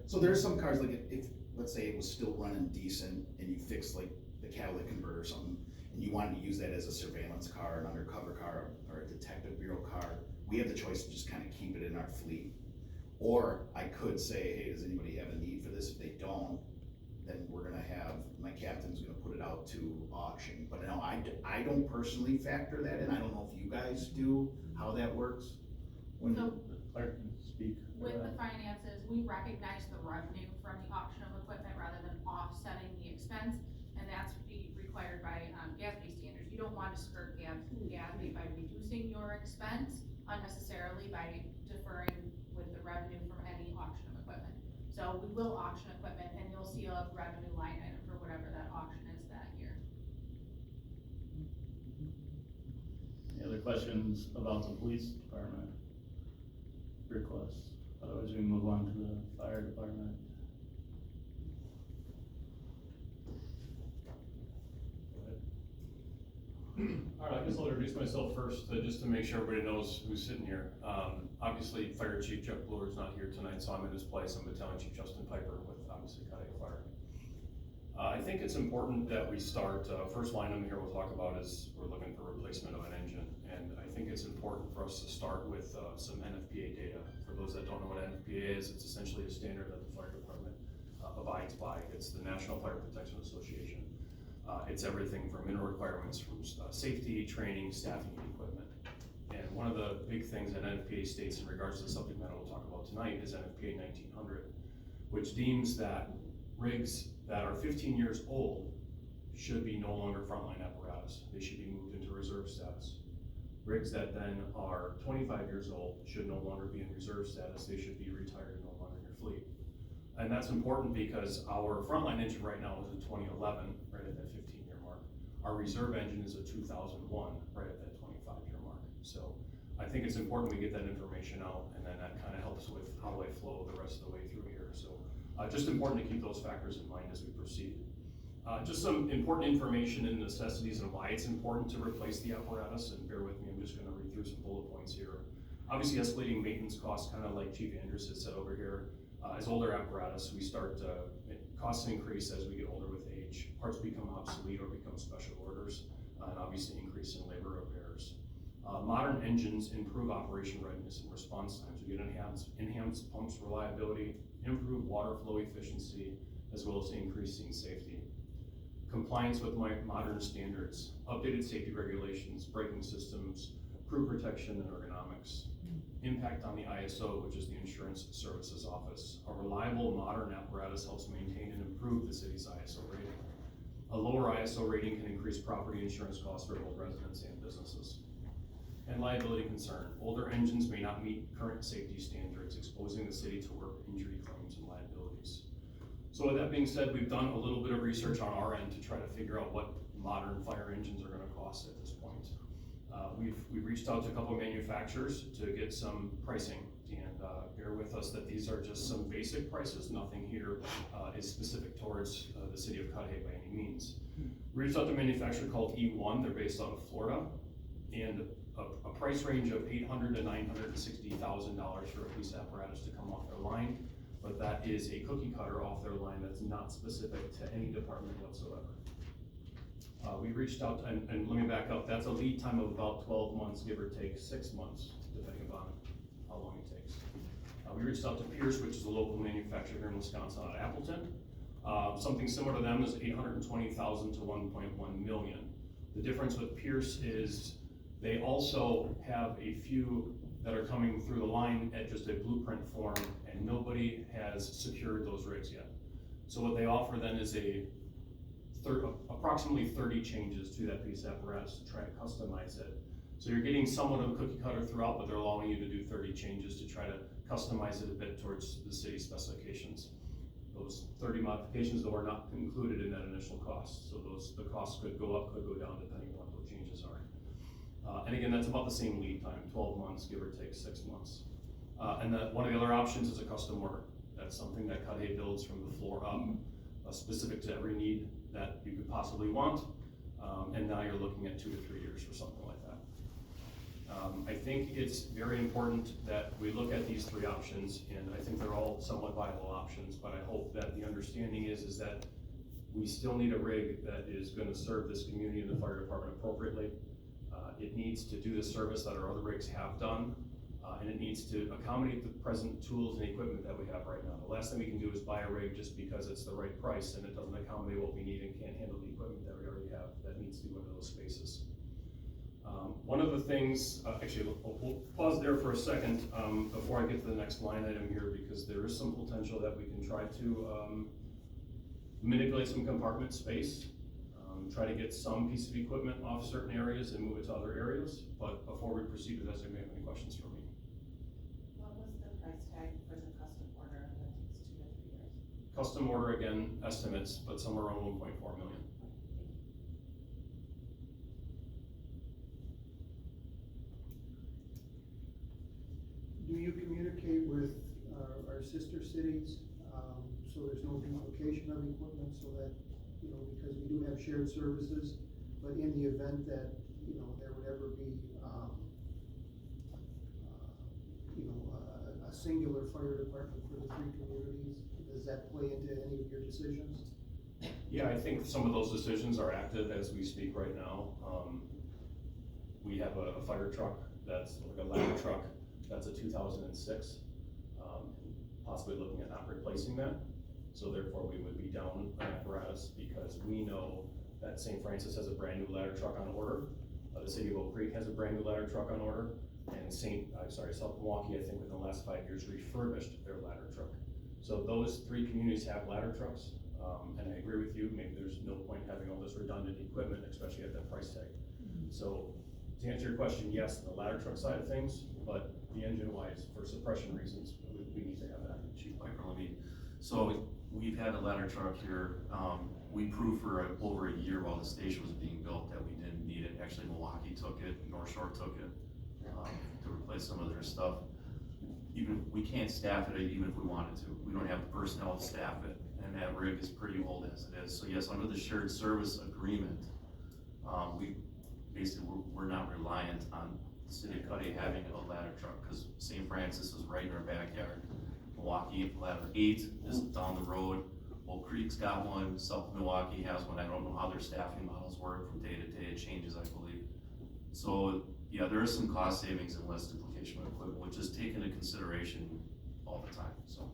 Speaker 8: So there are some cars, like if, let's say it was still running decent and you fixed like the catalytic converter or something, and you wanted to use that as a surveillance car, an undercover car, or a detective bureau car, we have the choice to just kind of keep it in our fleet. Or I could say, hey, does anybody have a need for this? If they don't, then we're gonna have, my captain's gonna put it out to auction. But no, I don't personally factor that in. I don't know if you guys do, how that works. When
Speaker 7: So-
Speaker 1: The clerk can speak. for
Speaker 7: With
Speaker 1: that.
Speaker 7: the finances, we recognize the revenue from the auction of equipment rather than offsetting the expense, and that's required by, GASB standards. You don't want to skirt GASB by reducing your expense unnecessarily by deferring with the revenue from any auction of equipment. So we will auction equipment, and you'll see a revenue line item for whatever that auction is that year.
Speaker 1: Any other questions about the police department requests? Otherwise, we move on to the fire department.
Speaker 14: guess I'll introduce myself first, just to make sure everybody knows who's sitting here. Obviously, Fire Chief Jeff Bloor is not here tonight, so I'm in his place. I'm Battalion Chief Justin Piper with, obviously, Cudahy Fire. I think it's important that we start, first line in here we'll talk about is we're looking for replacement of an engine. And I think it's important for us to start with some NFPA data. For those that don't know what NFPA is, it's essentially a standard that the fire department abides by. It's the National Fire Protection Association. It's everything from minimum requirements from safety, training, staffing, and equipment. And one of the big things that NFPA states in regards to the subject matter we'll talk about tonight is NFPA 1900, which deems that rigs that are 15 years old should be no longer frontline apparatus. They should be moved into reserve status. Rigs that then are 25 years old should no longer be in reserve status. They should be retired and no longer in your fleet. And that's important because our frontline engine right now is a 2011, right at that 15-year mark. Our reserve engine is a 2001, right at that 25-year mark. So I think it's important we get that information out, and then that kind of helps with how I flow the rest of the way through here. So just important to keep those factors in mind as we proceed. Just some important information and necessities and why it's important to replace the apparatus, and bear with me, I'm just gonna read through some bullet points here. Obviously, escalating maintenance costs, kind of like Chief Andrews has said over here. As older apparatus, we start, costs increase as we get older with age. Parts become obsolete or become special orders, and obviously increase in labor repairs. Modern engines improve operation readiness and response times. We get enhanced pumps reliability, improved water flow efficiency, as well as increasing safety. Compliance with modern standards, updated safety regulations, braking systems, crew protection and ergonomics. Impact on the ISO, which is the Insurance Services Office. A reliable modern apparatus helps maintain and improve the city's ISO rating. A lower ISO rating can increase property insurance costs for both residents and businesses. And liability concern. Older engines may not meet current safety standards, exposing the city to work injury claims and liabilities. So with that being said, we've done a little bit of research on our end to try to figure out what modern fire engines are gonna cost at this point. We've reached out to a couple of manufacturers to get some pricing, and bear with us that these are just some basic prices. Nothing here is specific towards the city of Cudahy by any means. We reached out to a manufacturer called E1, they're based out of Florida, and a price range of $800,000 to $960,000 for a piece of apparatus to come off their line, but that is a cookie cutter off their line that's not specific to any department whatsoever. We reached out, and let me back up, that's a lead time of about 12 months, give or take 6 months, depending upon how long it takes. We reached out to Pierce, which is a local manufacturer here in Wisconsin out of Appleton. Something similar to them is $820,000 to $1.1 million. The difference with Pierce is they also have a few that are coming through the line at just a blueprint form, and nobody has secured those rigs yet. So what they offer then is approximately 30 changes to that piece of apparatus to try to customize it. So you're getting somewhat of a cookie cutter throughout, but they're allowing you to do 30 changes to try to customize it a bit towards the city specifications. Those 30 modifications, though, are not included in that initial cost. So the costs could go up, could go down, depending on what those changes are. And again, that's about the same lead time, 12 months, give or take 6 months. And one of the other options is a custom order. That's something that Cudahy builds from the floor up, specific to every need that you could possibly want. And now you're looking at 2 to 3 years for something like that. I think it's very important that we look at these 3 options, and I think they're all somewhat viable options, but I hope that the understanding is that we still need a rig that is gonna serve this community and the fire department appropriately. It needs to do the service that our other rigs have done, and it needs to accommodate the present tools and equipment that we have right now. The last thing we can do is buy a rig just because it's the right price and it doesn't accommodate what we need and can't handle the equipment that we already have that needs to go into those spaces. One of the things, actually, we'll pause there for a second before I get to the next line item here, because there is some potential that we can try to manipulate some compartment space. Try to get some piece of equipment off certain areas and move it to other areas. But before we proceed with this, I may have any questions for me.
Speaker 12: What was the price tag for the custom order that takes 2 to 3 years?
Speaker 14: Custom order, again, estimates, but somewhere around 1.4 million.
Speaker 9: Do you communicate with our sister cities, so there's no duplication of equipment, so that, you know, because we do have shared services, but in the event that, you know, there would ever be, a singular fire department for the three communities? Does that play into any of your decisions?
Speaker 14: Yeah, I think some of those decisions are active as we speak right now. We have a fire truck that's like a ladder truck, that's a 2006. Possibly looking at not replacing that. So therefore we would be down an apparatus because we know that St. Francis has a brand new ladder truck on order. The city of Oak Creek has a brand new ladder truck on order. And South Milwaukee, I think within the last 5 years refurbished their ladder truck. So those three communities have ladder trucks. And I agree with you, maybe there's no point having all this redundant equipment, especially at that price tag. So to answer your question, yes, the ladder truck side of things, but the engine wise, for suppression reasons, we need to have that.
Speaker 5: Chief Piper, so we've had a ladder truck here, we proved for over a year while the station was being built that we didn't need it. Actually, Milwaukee took it, North Shore took it, to replace some of their stuff. We can't staff it even if we wanted to. We don't have the personnel to staff it, and that rig is pretty old as it is. So yes, under the shared service agreement, we're not reliant on the city of Cudahy having a ladder truck, because St. Francis is right in our backyard. Milwaukee, ladder 8 is down the road. Oak Creek's got one, South Milwaukee has one. I don't know how their staffing models work from day to day, it changes, I believe. So yeah, there is some cost savings and less duplication of equipment, which is taken into consideration all the time, so.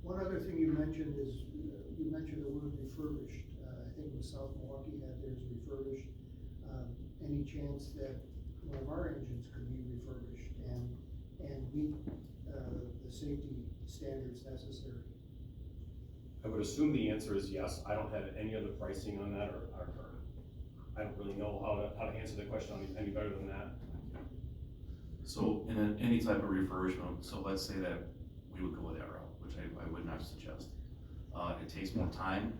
Speaker 9: One other thing you mentioned is, you mentioned the word refurbished. I think it was South Milwaukee had theirs refurbished. Any chance that one of our engines could be refurbished and meet the safety standards necessary?
Speaker 14: I would assume the answer is yes. I don't have any other pricing on that, or I don't really know how to answer the question any better than that.
Speaker 5: So in any type of refurbishment, so let's say that we would go that route, which I would not suggest. It takes more time.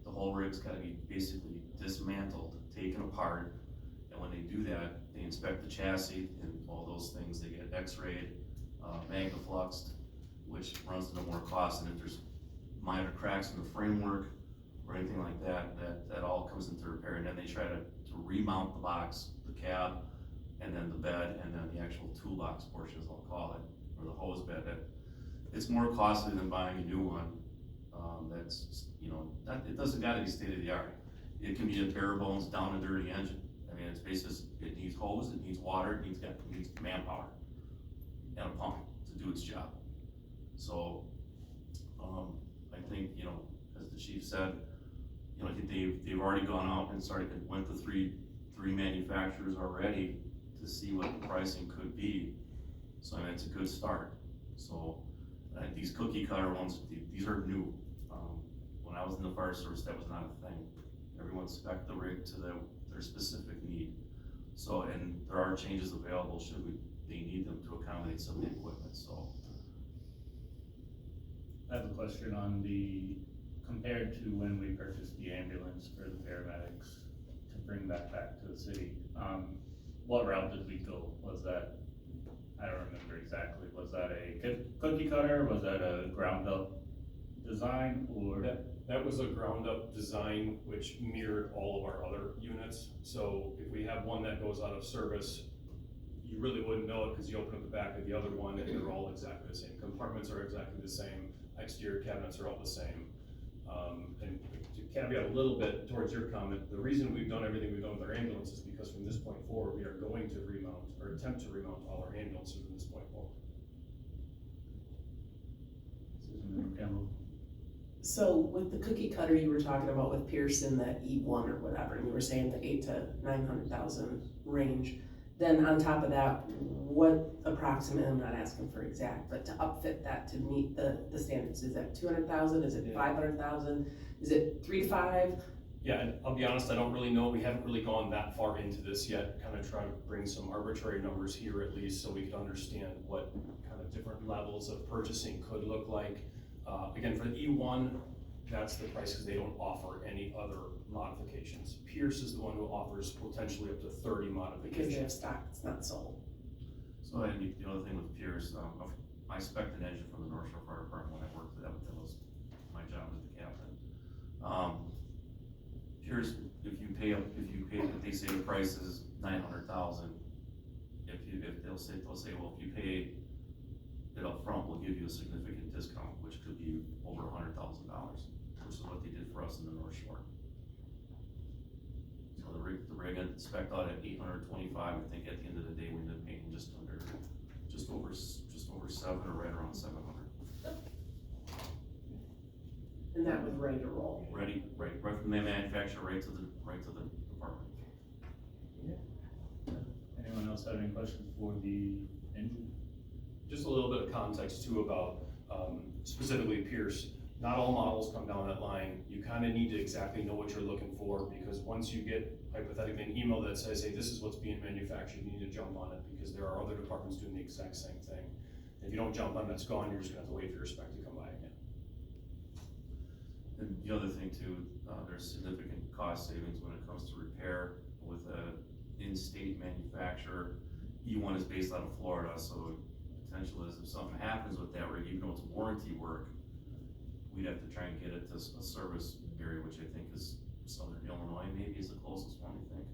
Speaker 5: The whole rig's gotta be basically dismantled, taken apart, and when they do that, they inspect the chassis and all those things. They get x-rayed, magnafluxed, which runs into more cost, and if there's minor cracks in the framework or anything like that, that all comes into repair, and then they try to remount the box, the cab, and then the bed, and then the actual toolbox portion, as I'll call it, or the hose bed. It's more costly than buying a new one. That's, it doesn't gotta be state of the art. It can be a bare bones, down and dirty engine. I mean, it's basically, it needs hose, it needs water, it needs manpower and a pump to do its job. So, I think, as the chief said, I think they've already gone out and went to three manufacturers already to see what the pricing could be. So I mean, it's a good start. So these cookie cutter ones, these are new. When I was in the fire service, that was not a thing. Everyone spec'd the rig to their specific need. So, and there are changes available should they need them to accommodate some of the equipment, so.
Speaker 1: I have a question on compared to when we purchased the ambulance for the paramedics to bring that back to the city, what route did we go? Was that, I don't remember exactly, was that a cookie cutter, was that a ground up design, or?
Speaker 14: That was a ground up design which mirrored all of our other units. So if we have one that goes out of service, you really wouldn't know it because you open up the back of the other one and they're all exactly the same. Compartments are exactly the same, exterior cabinets are all the same. And to caveat a little bit towards your comment, the reason we've done everything we've done with our ambulance is because from this point forward, we are going to remount or attempt to remount all our ambulances from this point forward.
Speaker 1: Susan Campbell.
Speaker 15: So with the cookie cutter you were talking about with Pearson, that E1 or whatever, and you were saying the 800,000 to 900,000 range, then on top of that, what approximately, I'm not asking for exact, but to upfit that to meet the standards, is that 200,000, is it 500,000, is it 3 to 5?
Speaker 14: Yeah, and I'll be honest, I don't really know, we haven't really gone that far into this yet, kind of trying to bring some arbitrary numbers here at least so we could understand what kind of different levels of purchasing could look like. Again, for the E1, that's the price because they don't offer any other modifications. Pierce is the one who offers potentially up to 30 modifications.
Speaker 15: Because they have stock, it's not sold.
Speaker 5: So and the other thing with Pierce, I spec'd an engine from the North Shore Fire Department when I worked for them. That was my job as the captain. Pierce, if they they say the price is 900,000, if they'll say, well, if you pay it up front, we'll give you a significant discount, which could be over $100,000, which is what they did for us in the North Shore. So the rig got spec'd out at 825, I think at the end of the day, we ended up paying just over 7 or right around 700.
Speaker 15: And that was ready to roll.
Speaker 5: Right from the manufacturer, right to the department.
Speaker 1: Anyone else have any questions for the engine?
Speaker 14: Just a little bit of context too about, specifically Pierce. Not all models come down that line. You kind of need to exactly know what you're looking for, because once you get hypothetically an email that says, hey, this is what's being manufactured, you need to jump on it, because there are other departments doing the exact same thing. If you don't jump on it, it's gone, you're just gonna have to wait for your spec to come by again.
Speaker 5: And the other thing too, there's significant cost savings when it comes to repair with a in-state manufacturer. E1 is based out of Florida, so potential is if something happens with that rig, even though it's warranty work, we'd have to try and get it to a service area, which I think is Southern Illinois, maybe is the closest one, I think.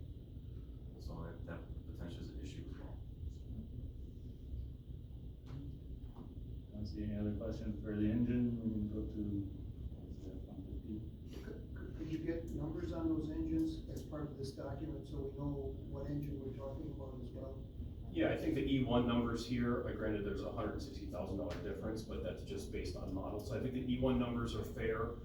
Speaker 5: So that potentially is an issue as well.
Speaker 1: I don't see any other questions for the engine. We can go to.
Speaker 9: Could you get numbers on those engines as part of this document, so we know what engine we're talking about as well?
Speaker 14: Yeah, I think the E1 numbers here, granted there's a $160,000 difference, but that's just based on models. I think the E1 numbers are fair.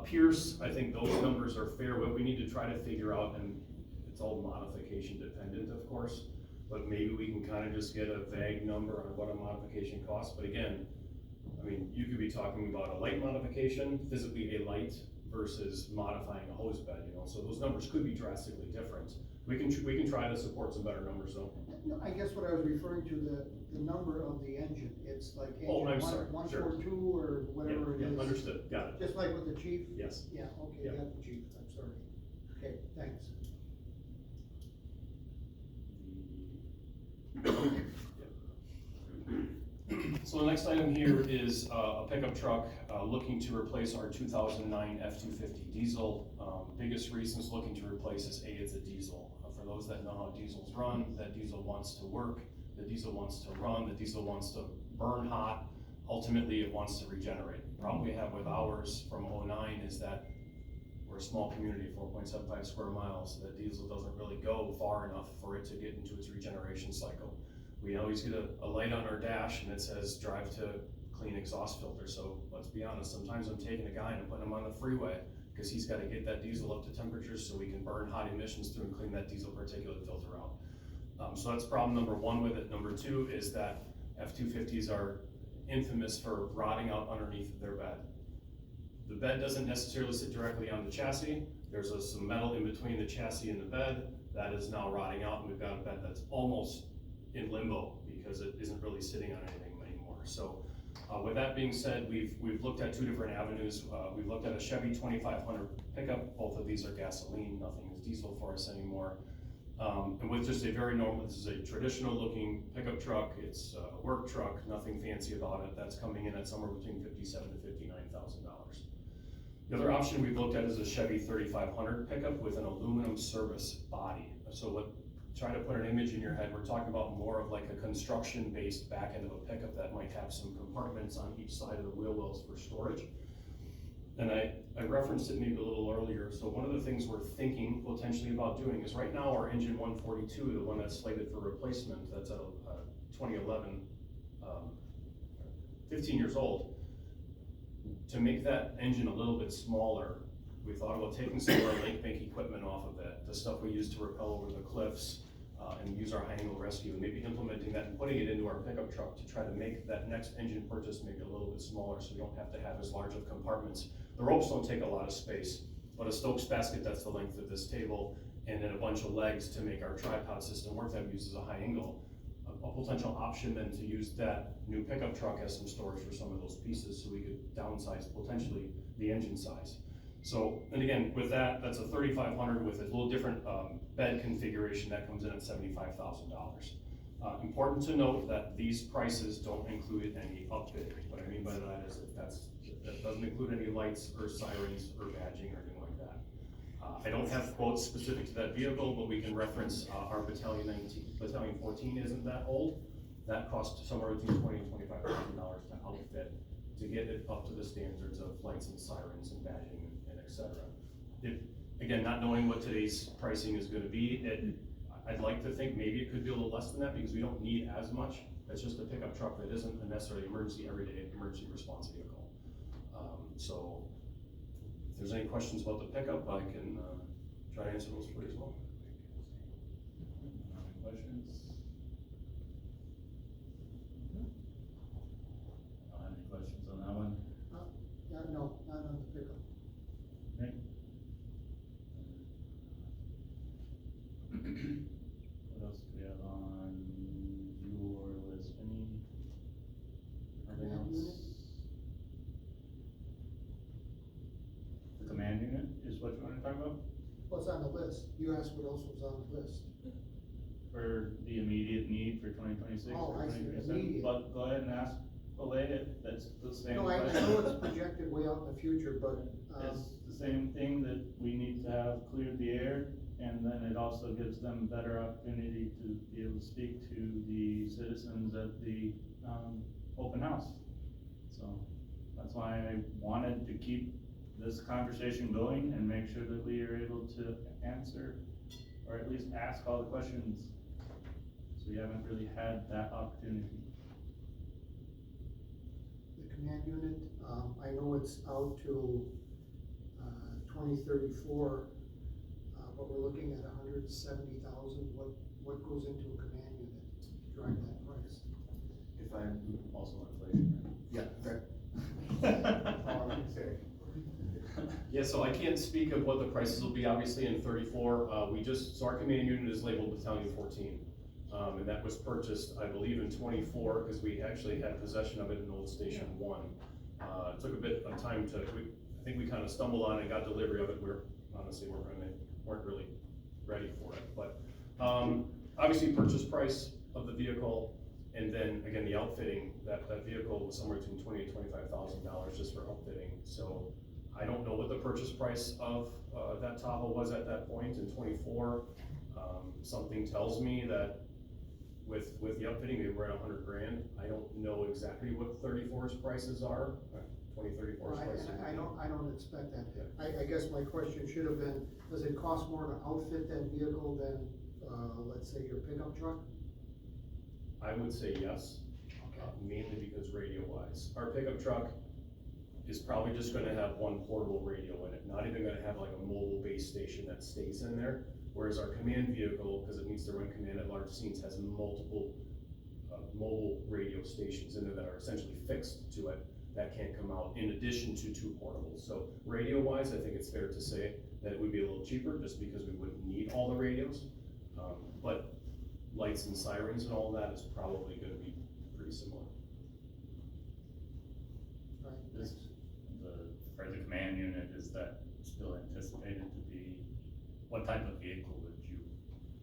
Speaker 14: Pierce, I think those numbers are fair. What we need to try to figure out, and it's all modification dependent, of course, but maybe we can kind of just get a vague number on what a modification costs. But again, I mean, you could be talking about a light modification, physically a light, versus modifying a hose bed, you know, so those numbers could be drastically different. We can try to support some better numbers though.
Speaker 9: No, I guess what I was referring to, the number of the engine, it's like
Speaker 14: Oh, I'm
Speaker 9: engine
Speaker 14: sorry,
Speaker 9: one
Speaker 14: sure.
Speaker 9: four two or whatever it
Speaker 14: Yeah,
Speaker 9: is.
Speaker 14: understood, got it.
Speaker 9: Just like with the chief?
Speaker 14: Yes.
Speaker 9: Yeah, okay,
Speaker 14: Yeah.
Speaker 9: got the chief, I'm sorry. Okay, thanks.
Speaker 14: So the next item here is a pickup truck looking to replace our 2009 F-250 diesel. Biggest reasons looking to replace is A, it's a diesel. For those that know how diesels run, that diesel wants to work, the diesel wants to run, the diesel wants to burn hot, ultimately it wants to regenerate. The problem we have with ours from 09 is that we're a small community, 4.75 square miles, that diesel doesn't really go far enough for it to get into its regeneration cycle. We always get a light on our dash and it says drive to clean exhaust filter. So let's be honest, sometimes I'm taking a guy and I'm putting him on the freeway because he's got to get that diesel up to temperatures so we can burn hot emissions through and clean that diesel particulate filter out. So that's problem number one with it. Number two is that F-250s are infamous for rotting out underneath their bed. The bed doesn't necessarily sit directly on the chassis. There's some metal in between the chassis and the bed that is now rotting out, and we've got a bed that's almost in limbo because it isn't really sitting on anything anymore. So with that being said, we've looked at two different avenues. We've looked at a Chevy 2500 pickup. Both of these are gasoline, nothing is diesel for us anymore. And with just a very normal, this is a traditional looking pickup truck. It's a work truck, nothing fancy about it. That's coming in at somewhere between $57,000 to $59,000. The other option we've looked at is a Chevy 3500 pickup with an aluminum service body. So try to put an image in your head. We're talking about more of like a construction-based back end of a pickup that might have some compartments on each side of the wheel wells for storage. And I referenced it maybe a little earlier. So one of the things we're thinking potentially about doing is right now our engine 142, the one that's slated for replacement, that's a 2011, 15 years old. To make that engine a little bit smaller, we thought about taking some of our lake bank equipment off of it, the stuff we use to rappel over the cliffs, and use our high angle rescue, and maybe implementing that and putting it into our pickup truck to try to make that next engine purchase maybe a little bit smaller so we don't have to have as large of compartments. The ropes don't take a lot of space, but a Stokes basket that's the length of this table, and then a bunch of legs to make our tripod system work that we use as a high angle. A potential option then to use that new pickup truck as some storage for some of those pieces so we could downsize potentially the engine size. So, and again, with that, that's a 3500 with a little different bed configuration that comes in at $75,000. Important to note that these prices don't include any upfit. What I mean by that is that doesn't include any lights or sirens or badging or anything like that. I don't have quotes specific to that vehicle, but we can reference, our Battalion 14 isn't that old. That cost somewhere between $20,000 and $25,000 to outfit, to get it up to the standards of lights and sirens and badging and et cetera. Again, not knowing what today's pricing is gonna be, I'd like to think maybe it could be a little less than that, because we don't need as much. That's just a pickup truck that isn't a necessarily everyday emergency response vehicle. So, if there's any questions about the pickup, I can, try to answer those for you as well.
Speaker 1: Any questions? Any questions on that one?
Speaker 9: Yeah, no, not on the pickup.
Speaker 1: Okay. What else do we have on your list? Anything else? The command unit is what you wanna talk about?
Speaker 9: What's on the list? You asked what else was on the list.
Speaker 1: For the immediate need for 2026
Speaker 9: Oh,
Speaker 1: or
Speaker 9: I see,
Speaker 1: 2027?
Speaker 9: immediate.
Speaker 1: But go ahead and ask, belay it, that's the same
Speaker 9: No, I
Speaker 1: question.
Speaker 9: know it's projected way out in the future, but,
Speaker 1: It's the same thing that we need to have cleared the air, and then it also gives them a better opportunity to be able to speak to the citizens at the, open house. So, that's why I wanted to keep this conversation going and make sure that we are able to answer, or at least ask all the questions. So we haven't really had that opportunity.
Speaker 9: the command unit, I know it's out to, 2034, but we're looking at 170,000. What goes into a command unit to drive that price?
Speaker 10: If I'm,
Speaker 1: Also inflation,
Speaker 10: yeah, that, all I can say.
Speaker 14: Yeah, so I can't speak of what the prices will be, obviously, in 34, so our command unit is labeled Battalion 14. And that was purchased, I believe, in 24, because we actually had possession of it in Old Station 1. It took a bit of time I think we kind of stumbled on it and got delivery of it. Weren't really ready for it, but, obviously purchase price of the vehicle, and then, again, the outfitting, that vehicle was somewhere between $20,000 and $25,000 just for outfitting. So I don't know what the purchase price of, that Tahoe was at that point in 24. Something tells me that with the upfitting, maybe we're at $100,000. I don't know exactly what 34's prices are, 34's
Speaker 9: Well,
Speaker 14: prices.
Speaker 9: I don't expect that. I guess my question should have been, does it cost more to outfit that vehicle than, let's say, your pickup truck?
Speaker 14: I would say yes, mainly because radio-wise. Our pickup truck is probably just gonna have one portable radio in it, not even gonna have like a mobile base station that stays in there. Whereas our command vehicle, because it needs to run command at large scenes, has multiple mobile radio stations in there that are essentially fixed to it that can't come out, in addition to 2 portables. So radio-wise, I think it's fair to say that it would be a little cheaper, just because we wouldn't need all the radios. But lights and sirens and all that is probably gonna be pretty similar.
Speaker 9: Right.
Speaker 1: For the command unit, is that still anticipated to be, what type of vehicle would you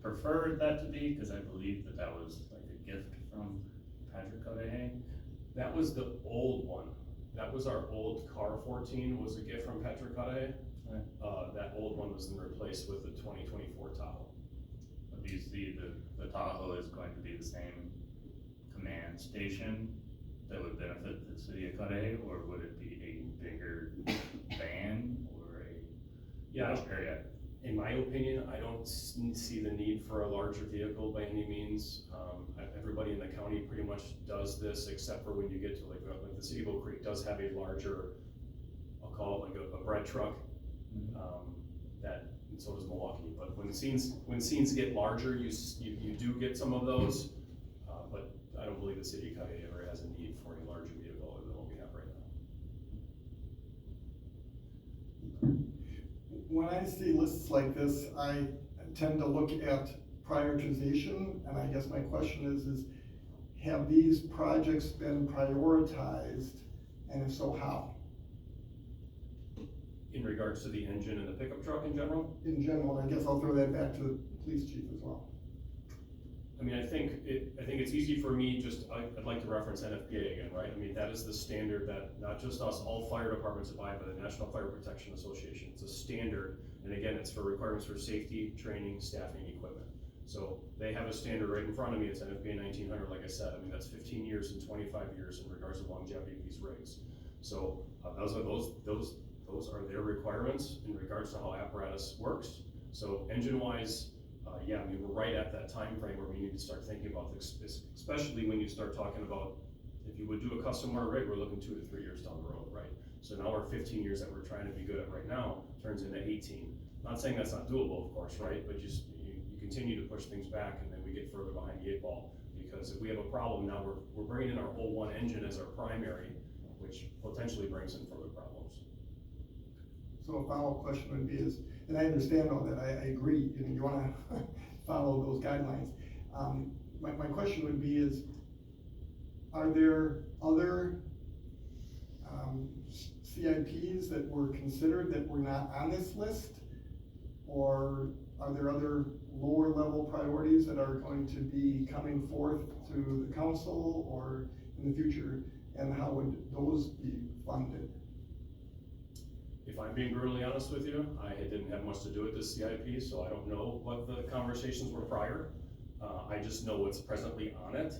Speaker 1: prefer that to be? Cause I believe that was like a gift from Patrick Cudahy.
Speaker 14: That was the old one. That was our old car 14, was a gift from Patrick Cudahy.
Speaker 1: Right.
Speaker 14: That old one was then replaced with the 2024 Tahoe.
Speaker 1: But do you see the Tahoe is going to be the same command station that would benefit the city of Cudahy, or would it be a bigger van or a?
Speaker 14: Yeah,
Speaker 1: area?
Speaker 14: in my opinion, I don't see the need for a larger vehicle by any means. Everybody in the county pretty much does this, except for when you get to like the city of Oak Creek does have a larger, I'll call it like a bread truck. And so does Milwaukee. But when scenes get larger, you do get some of those. But I don't believe the city of Cudahy ever has a need for a larger vehicle other than what we have right now.
Speaker 16: When I see lists like this, I tend to look at prioritization, and I guess my question is have these projects been prioritized, and if so, how?
Speaker 14: In regards to the engine and the pickup truck in general?
Speaker 16: In general, and I guess I'll throw that back to the police chief as well.
Speaker 14: I mean, I think it's easy for me, I'd like to reference NFPA again, right? I mean, that is the standard that not just us, all fire departments abide by, the National Fire Protection Association. It's a standard, and again, it's for requirements for safety, training, staffing, equipment. So they have a standard right in front of me, it's NFPA 1900, like I said, I mean, that's 15 years and 25 years in regards to longevity of these rigs. So those are their requirements in regards to how apparatus works. So engine-wise, yeah, I mean, we're right at that time frame where we need to start thinking about this, especially when you start talking about, if you would do a custom order rig, we're looking 2 to 3 years down the road, right? So now our 15 years that we're trying to be good at right now turns into 18. Not saying that's not doable, of course, right? But you continue to push things back, and then we get further behind the 8 ball. Because if we have a problem, now we're bringing in our whole one engine as our primary, which potentially brings in further problems.
Speaker 16: So a follow-up question would be is, and I understand all that, I agree, you wanna follow those guidelines. My question would be is, are there other CIPs that were considered that were not on this list? Or are there other lower level priorities that are going to be coming forth to the council or in the future? And how would those be funded?
Speaker 14: If I'm being brutally honest with you, I didn't have much to do with this CIP, so I don't know what the conversations were prior. I just know what's presently on it.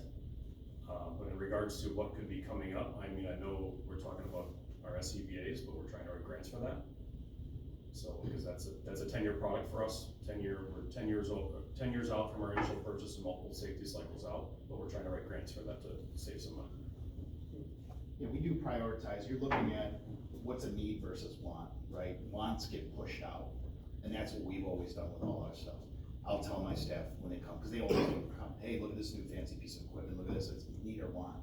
Speaker 14: But in regards to what could be coming up, I mean, I know we're talking about our SCBA's, but we're trying to write grants for that. So, because that's a 10-year product for us, we're 10 years out from our initial purchase and multiple safety cycles out, but we're trying to write grants for that to save some money.
Speaker 8: Yeah, we do prioritize. You're looking at what's a need versus want, right? Wants get pushed out, and that's what we've always done with all our stuff. I'll tell my staff when they come, because they always come, hey, look at this new fancy piece of equipment, look at this, it's need or want.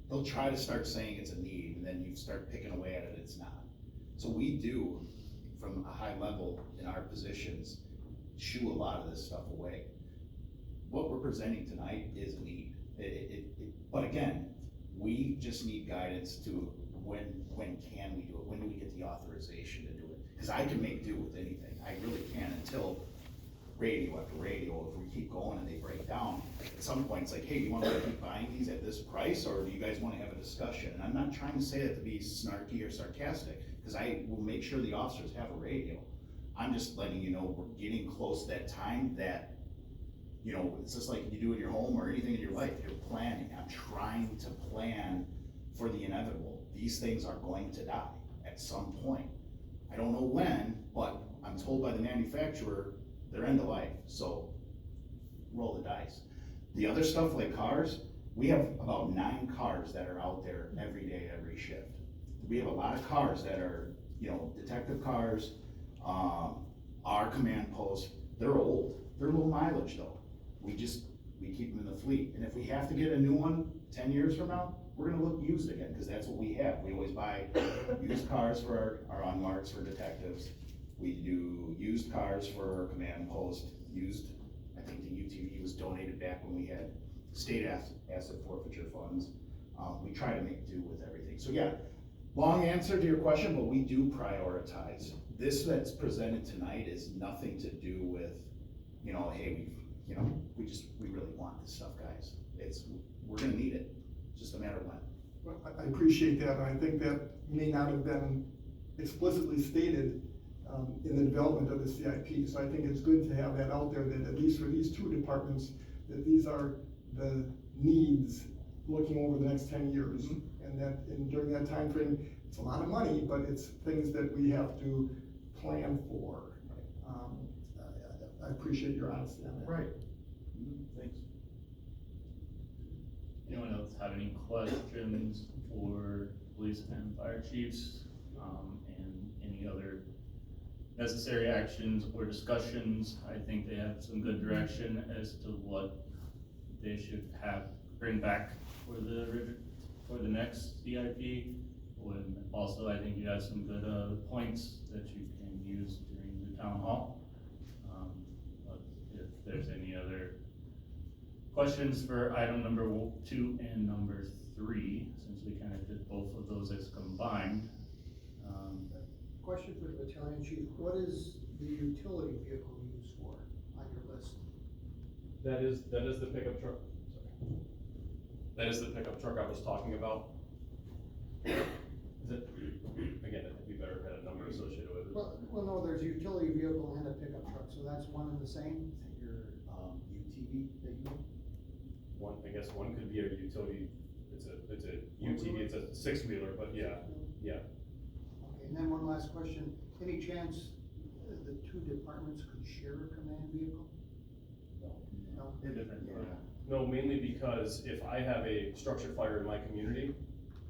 Speaker 8: They'll try to start saying it's a need, and then you start picking away at it, it's not. So we do, from a high level in our positions, shoo a lot of this stuff away. What we're presenting tonight is a need. But again, we just need guidance to when can we do it? When do we get the authorization to do it? Because I can make do with anything. I really can until radio after radio. If we keep going and they break down, at some point it's like, hey, you want to keep buying these at this price, or do you guys want to have a discussion? And I'm not trying to say that to be snarky or sarcastic, because I will make sure the officers have a radio. I'm just letting you know we're getting close to that time that, you know, it's just like you do in your home or anything in your life, you're planning. I'm trying to plan for the inevitable. These things are going to die at some point. I don't know when, but I'm told by the manufacturer they're end of life, so roll the dice. The other stuff like cars, we have about 9 cars that are out there every day, every shift. We have a lot of cars that are, you know, detective cars, our command posts, they're old. They're low mileage though. We keep them in the fleet. And if we have to get a new one 10 years from now, we're gonna look used again, because that's what we have. We always buy used cars for our unmarks for detectives. We do used cars for our command post, used, I think the UTV was donated back when we had state asset forfeiture funds. We try to make do with everything. So yeah, long answer to your question, but we do prioritize. This that's presented tonight is nothing to do with, you know, hey, we really want this stuff, guys. We're gonna need it, just a matter of when.
Speaker 16: Well, I appreciate that, and I think that may not have been explicitly stated in the development of the CIP. So I think it's good to have that out there, that at least for these 2 departments, that these are the needs looking over the next 10 years. And that during that time frame, it's a lot of money, but it's things that we have to plan for. I appreciate your honesty on that.
Speaker 8: Right. Thanks.
Speaker 1: Anyone else have any questions for police and fire chiefs, and any other necessary actions or discussions? I think they have some good direction as to what they should bring back for the next CIP. And also, I think you have some good points that you can use during the town hall. But if there's any other questions for item number 2 and number 3, since we kind of did both of those as combined.
Speaker 9: Question for the battalion chief, what is the utility vehicle used for on your list?
Speaker 14: That is the pickup truck, sorry. That is the pickup truck I was talking about. Is it, again, I think we better had a number associated with it.
Speaker 9: Well, no, there's a utility vehicle and a pickup truck, so that's one and the same?
Speaker 8: Is that your, UTV that you?
Speaker 14: One, I guess one could be a utility, it's a UTV, it's a six-wheeler, but yeah.
Speaker 9: Okay, and then one last question, any chance the two departments could share a command vehicle? No?
Speaker 8: They're different, yeah.
Speaker 14: No, mainly because if I have a structure fire in my community,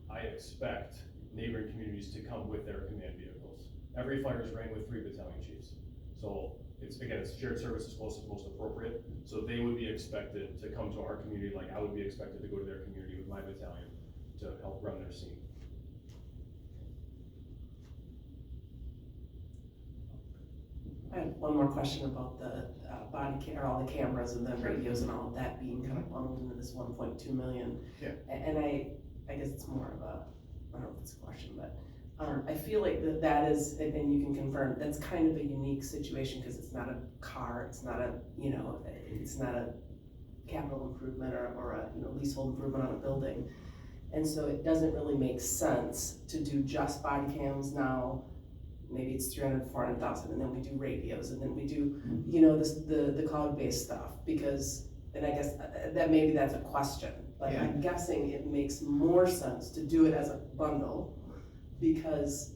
Speaker 14: I expect neighboring communities to come with their command vehicles. Every fire is ran with 3 battalion chiefs. So it's shared service is most appropriate. So they would be expected to come to our community, like I would be expected to go to their community with my battalion to help run their scene.
Speaker 15: I have one more question about the or all the cameras and the radios and all of that being kind of bundled into this 1.2 million.
Speaker 8: Yeah.
Speaker 15: And I guess it's more of a, I don't know if it's a question, but I feel like that is, and you can confirm, that's kind of a unique situation because it's not a car, it's not a, it's not a capital improvement or a leasehold improvement on a building. And so it doesn't really make sense to do just body cams now. Maybe it's 300, 400,000, and then we do radios, and then we do, the cloud-based stuff, because, and I guess that maybe that's a question, but
Speaker 8: Yeah.
Speaker 15: I'm guessing it makes more sense to do it as a bundle, because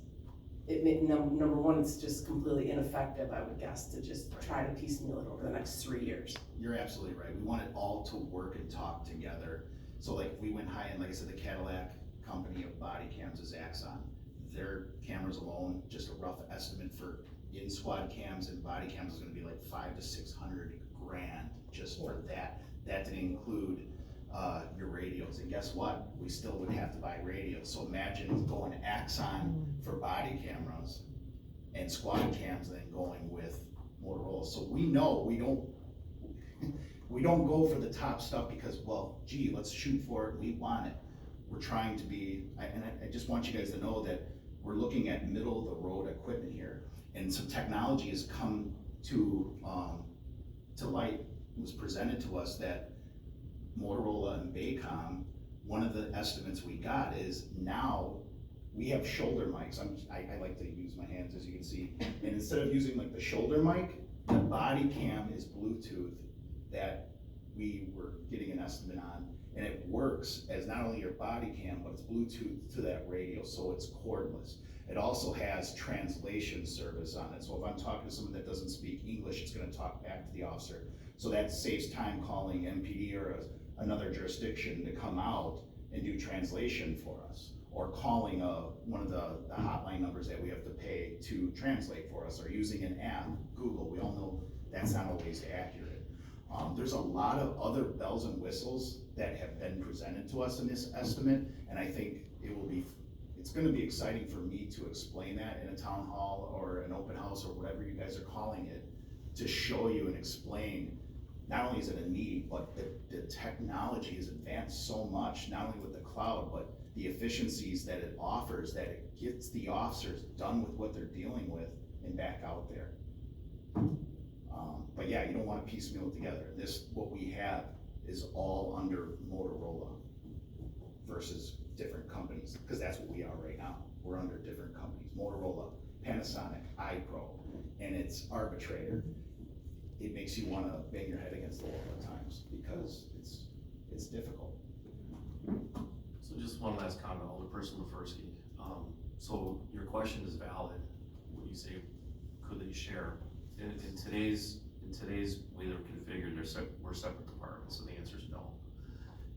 Speaker 15: number one, it's just completely ineffective, I would guess, to just try to piecemeal it over the next 3 years.
Speaker 17: You're absolutely right. We want it all to work and talk together. So like we went high end, like I said, the Cadillac company of body cams is Axon. Their cameras alone, just a rough estimate for in-squad cams and body cams is gonna be like $500 to $600 grand just for that. That didn't include your radios, and guess what? We still would have to buy radios. So imagine going Axon for body cameras and squad cams then going with Motorola. So we know we don't go for the top stuff because, well, gee, let's shoot for it, we want it. We're trying to be, and I just want you guys to know that we're looking at middle of the road equipment here. And some technology has come to light, it was presented to us that Motorola and Baycom, one of the estimates we got is now we have shoulder mics. I like to use my hands, as you can see. And instead of using like the shoulder mic, the body cam is Bluetooth that we were getting an estimate on. And it works as not only your body cam, but it's Bluetooth to that radio, so it's cordless. It also has translation service on it. So if I'm talking to someone that doesn't speak English, it's gonna talk back to the officer. So that saves time calling MPD or another jurisdiction to come out and do translation for us. Or calling one of the hotline numbers that we have to pay to translate for us, or using an app, Google. We all know that's not always accurate. There's a lot of other bells and whistles that have been presented to us in this estimate, and I think it's gonna be exciting for me to explain that in a town hall or an open house or whatever you guys are calling it, to show you and explain, not only is it a need, but the technology has advanced so much, not only with the cloud, but the efficiencies that it offers, that it gets the officers done with what they're dealing with and back out there. But yeah, you don't wanna piecemeal it together. What we have is all under Motorola versus different companies, because that's what we are right now. We're under different companies, Motorola, Panasonic, iPro, and it's Arbitrator. It makes you wanna bang your head against the wall at times, because it's difficult.
Speaker 5: So just one last comment, Alderperson Lefersky. So your question is valid when you say, could they share? In today's way they're configured, we're separate departments, so the answer is no.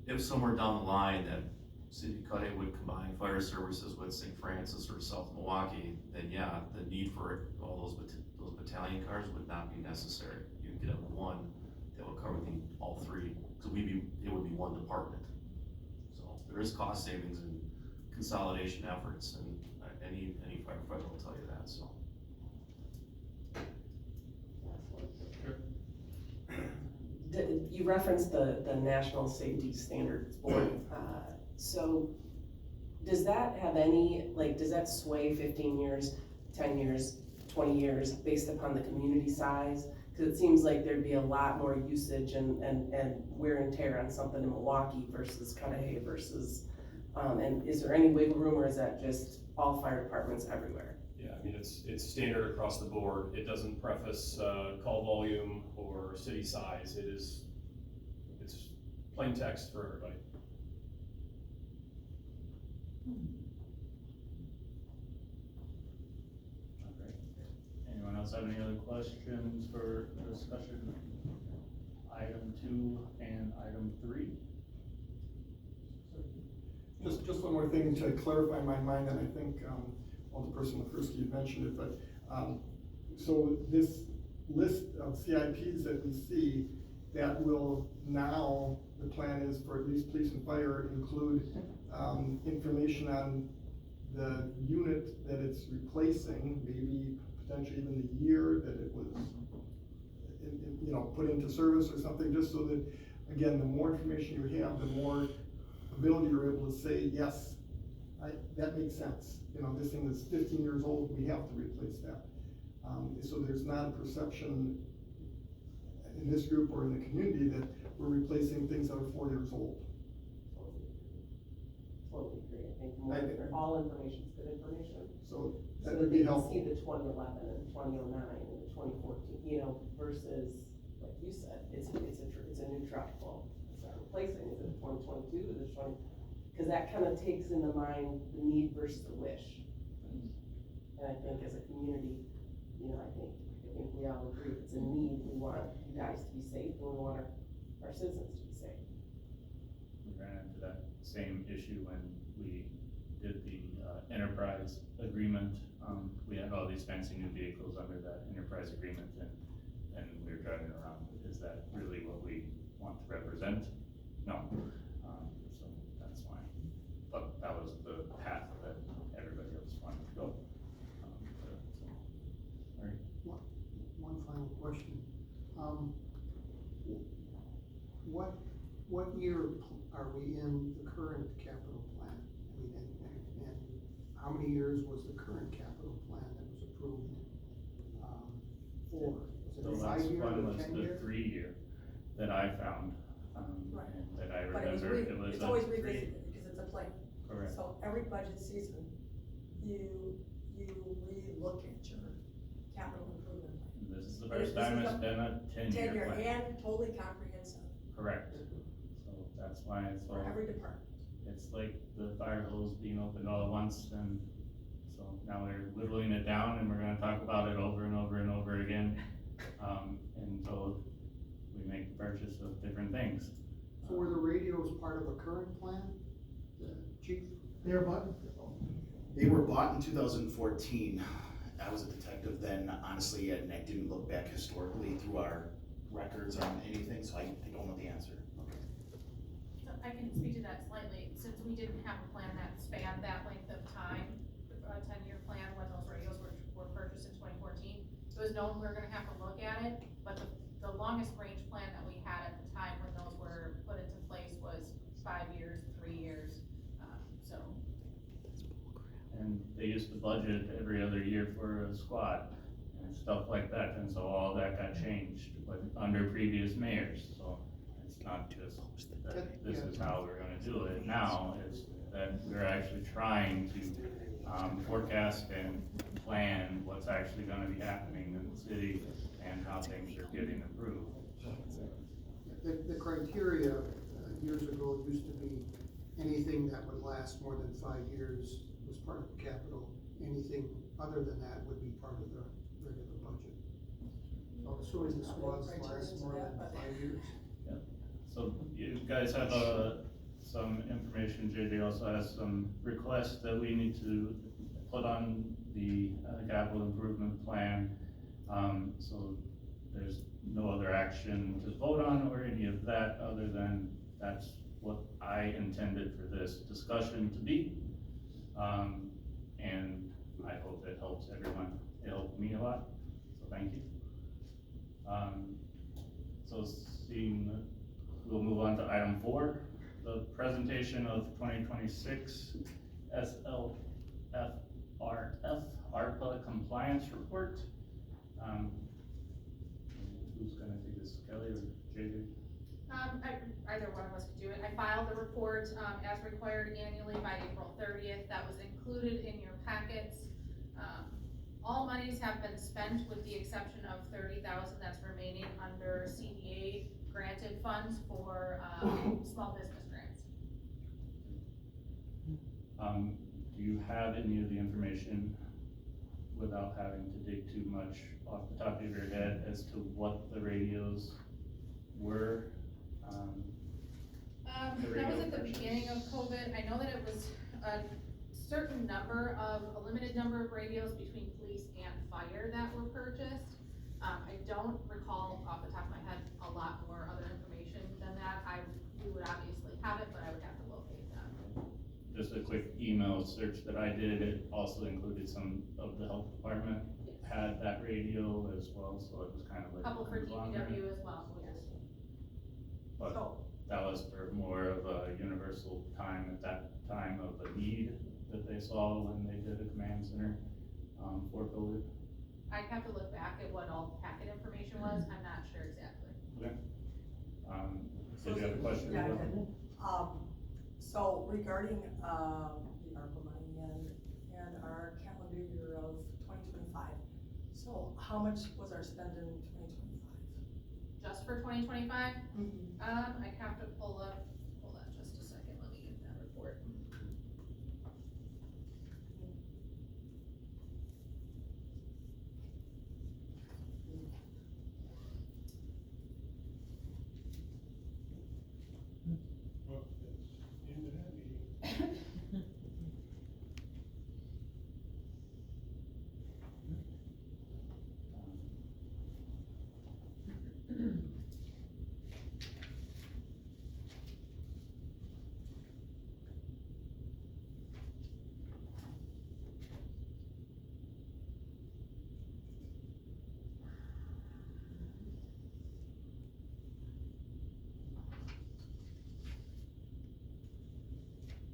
Speaker 5: If somewhere down the line that City of Cudahy would combine fire services with St. Francis or South Milwaukee, then yeah, the need for all those battalion cars would not be necessary. You could have one that would cover all three, because it would be one department. So there is cost savings and consolidation efforts, and any firefighter will tell you that, so.
Speaker 15: You referenced the National Safety Standards Board, so does that have does that sway 15 years, 10 years? 20 years based upon the community size? Cause it seems like there'd be a lot more usage and wear and tear on something in Milwaukee versus Cudahy versus, and is there any wiggle room, or is that just all fire departments everywhere?
Speaker 14: Yeah, I mean, it's standard across the board. It doesn't preface, call volume or city size. It's plain text for everybody.
Speaker 1: Okay. Anyone else have any other questions for discussion? Item 2 and item 3?
Speaker 16: Just one more thing to clarify my mind, and I think, Alderperson LaFerski mentioned it, but, so this list of CIPs that we see, that will now, the plan is for at least police and fire, include, information on the unit that it's replacing, maybe potentially even the year that it was, put into service or something, just so that, again, the more information you have, the more ability you're able to say, yes, that makes sense. This thing is 15 years old, we have to replace that. So there's not a perception in this group or in the community that we're replacing things that are 4 years old.
Speaker 15: Totally agree. I think all information is good information.
Speaker 16: So
Speaker 15: So
Speaker 16: that
Speaker 15: that
Speaker 16: would
Speaker 15: they
Speaker 16: be
Speaker 15: can
Speaker 16: helpful.
Speaker 15: see the 2011 and 2009 and the 2014, versus, like you said, it's a new truck. Well, it's not replacing, is it 2022, is it 20? Because that kind of takes into mind the need versus the wish. And I think as a community, I think we all agree, it's a need. We want you guys to be safe, and we want our citizens to be safe.
Speaker 1: We ran into that same issue when we did the enterprise agreement. We had all these fancy new vehicles under that enterprise agreement, and we were driving around, is that really what we want to represent? No. So that's why. But that was the path that everybody else wanted to go.
Speaker 9: One final question. What year are we in the current capital plan? I mean, and how many years was the current capital plan that was approved, for? Was
Speaker 1: The
Speaker 9: it a
Speaker 1: last
Speaker 9: 5-year
Speaker 1: one
Speaker 9: or
Speaker 1: was
Speaker 9: 10-year?
Speaker 1: the 3-year that I found,
Speaker 11: Right.
Speaker 1: and that I
Speaker 11: But
Speaker 1: remember, it was
Speaker 11: it's
Speaker 1: a
Speaker 11: always
Speaker 1: 3.
Speaker 11: revisited, because it's a plan.
Speaker 1: Correct.
Speaker 11: So every budget season, you re-look at your capital improvement plan.
Speaker 1: This is the first time it's been a 10-year
Speaker 11: 10-year
Speaker 1: plan.
Speaker 11: and totally comprehensive
Speaker 1: Correct. So that's why it's
Speaker 11: for every department.
Speaker 1: it's like the fire hose being opened all at once, and so now we're whittling it down, and we're gonna talk about it over and over and over again, until we make the purchase of different things.
Speaker 9: So were the radios part of a current plan, chief?
Speaker 8: Mayor Button?
Speaker 17: They were bought in 2014. I was a detective then, honestly, and I didn't look back historically through our records on anything, so I don't know the answer.
Speaker 7: So I can speak to that slightly, since we didn't have a plan that spanned that length of time, a 10-year plan when those radios were purchased in 2014. It was known we were gonna have to look at it, but the longest range plan that we had at the time when those were put into place was 5 years, 3 years, so.
Speaker 1: And they used to budget every other year for a squad and stuff like that, and so all that got changed, but under previous mayors, so it's not just that this is how we're gonna do it now, it's that we're actually trying to forecast and plan what's actually gonna be happening in the city and how things are getting improved.
Speaker 9: The criteria, years ago, used to be anything that would last more than 5 years was part of the capital. Anything other than that would be part of the regular budget. So assuming the squads last more than 5 years.
Speaker 1: So you guys have some information, JJ also has some requests that we need to put on the capital improvement plan. So there's no other action to vote on or any of that, other than that's what I intended for this discussion to be. And I hope it helps everyone. It helped me a lot, so thank you. So we'll move on to item 4, the presentation of 2026 SLF RF, ARPA compliance report. Who's gonna do this, Kelly or JJ?
Speaker 7: Either one of us could do it. I filed the report, as required annually by April 30th. That was included in your packets. All monies have been spent with the exception of 30,000 that's remaining under CDA granted funds for, small business grants.
Speaker 1: Do you have any of the information, without having to dig too much off the top of your head, as to what the radios were?
Speaker 7: That was at the beginning of COVID. I know that it was a certain number of, a limited number of radios between police and fire that were purchased. I don't recall off the top of my head a lot more other information than that. We would obviously have it, but I would have to locate that.
Speaker 1: Just a quick email search that I did, it also included some of the health department had that radio as well, so it was kind of like.
Speaker 7: Couple for DPW as well, yes.
Speaker 1: But that was for more of a universal time at that time of the need that they saw when they did a command center, for COVID.
Speaker 7: I'd have to look back at what all the packet information was. I'm not sure exactly.
Speaker 1: Okay. Did you have a question?
Speaker 11: Yeah, I did. So regarding, the ARPA money and our calendar year of 2025, so how much was our spend in 2025?
Speaker 7: Just for 2025? I'd have to hold on just a second, let me get that report.
Speaker 3: Well, that's the end of that meeting.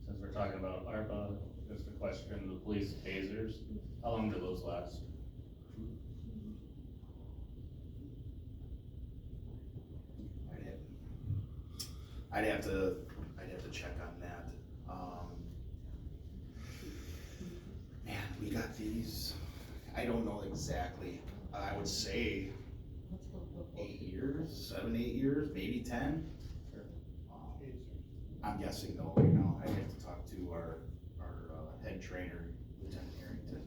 Speaker 1: Since we're talking about ARPA, just a question, the police tasers, how long do those last?
Speaker 17: I'd have to check on that. Man, we got these, I don't know exactly, I would say 8 years, 7, 8 years, maybe 10. I'm guessing though right now, I'd have to talk to our head trainer, Lieutenant Harrington.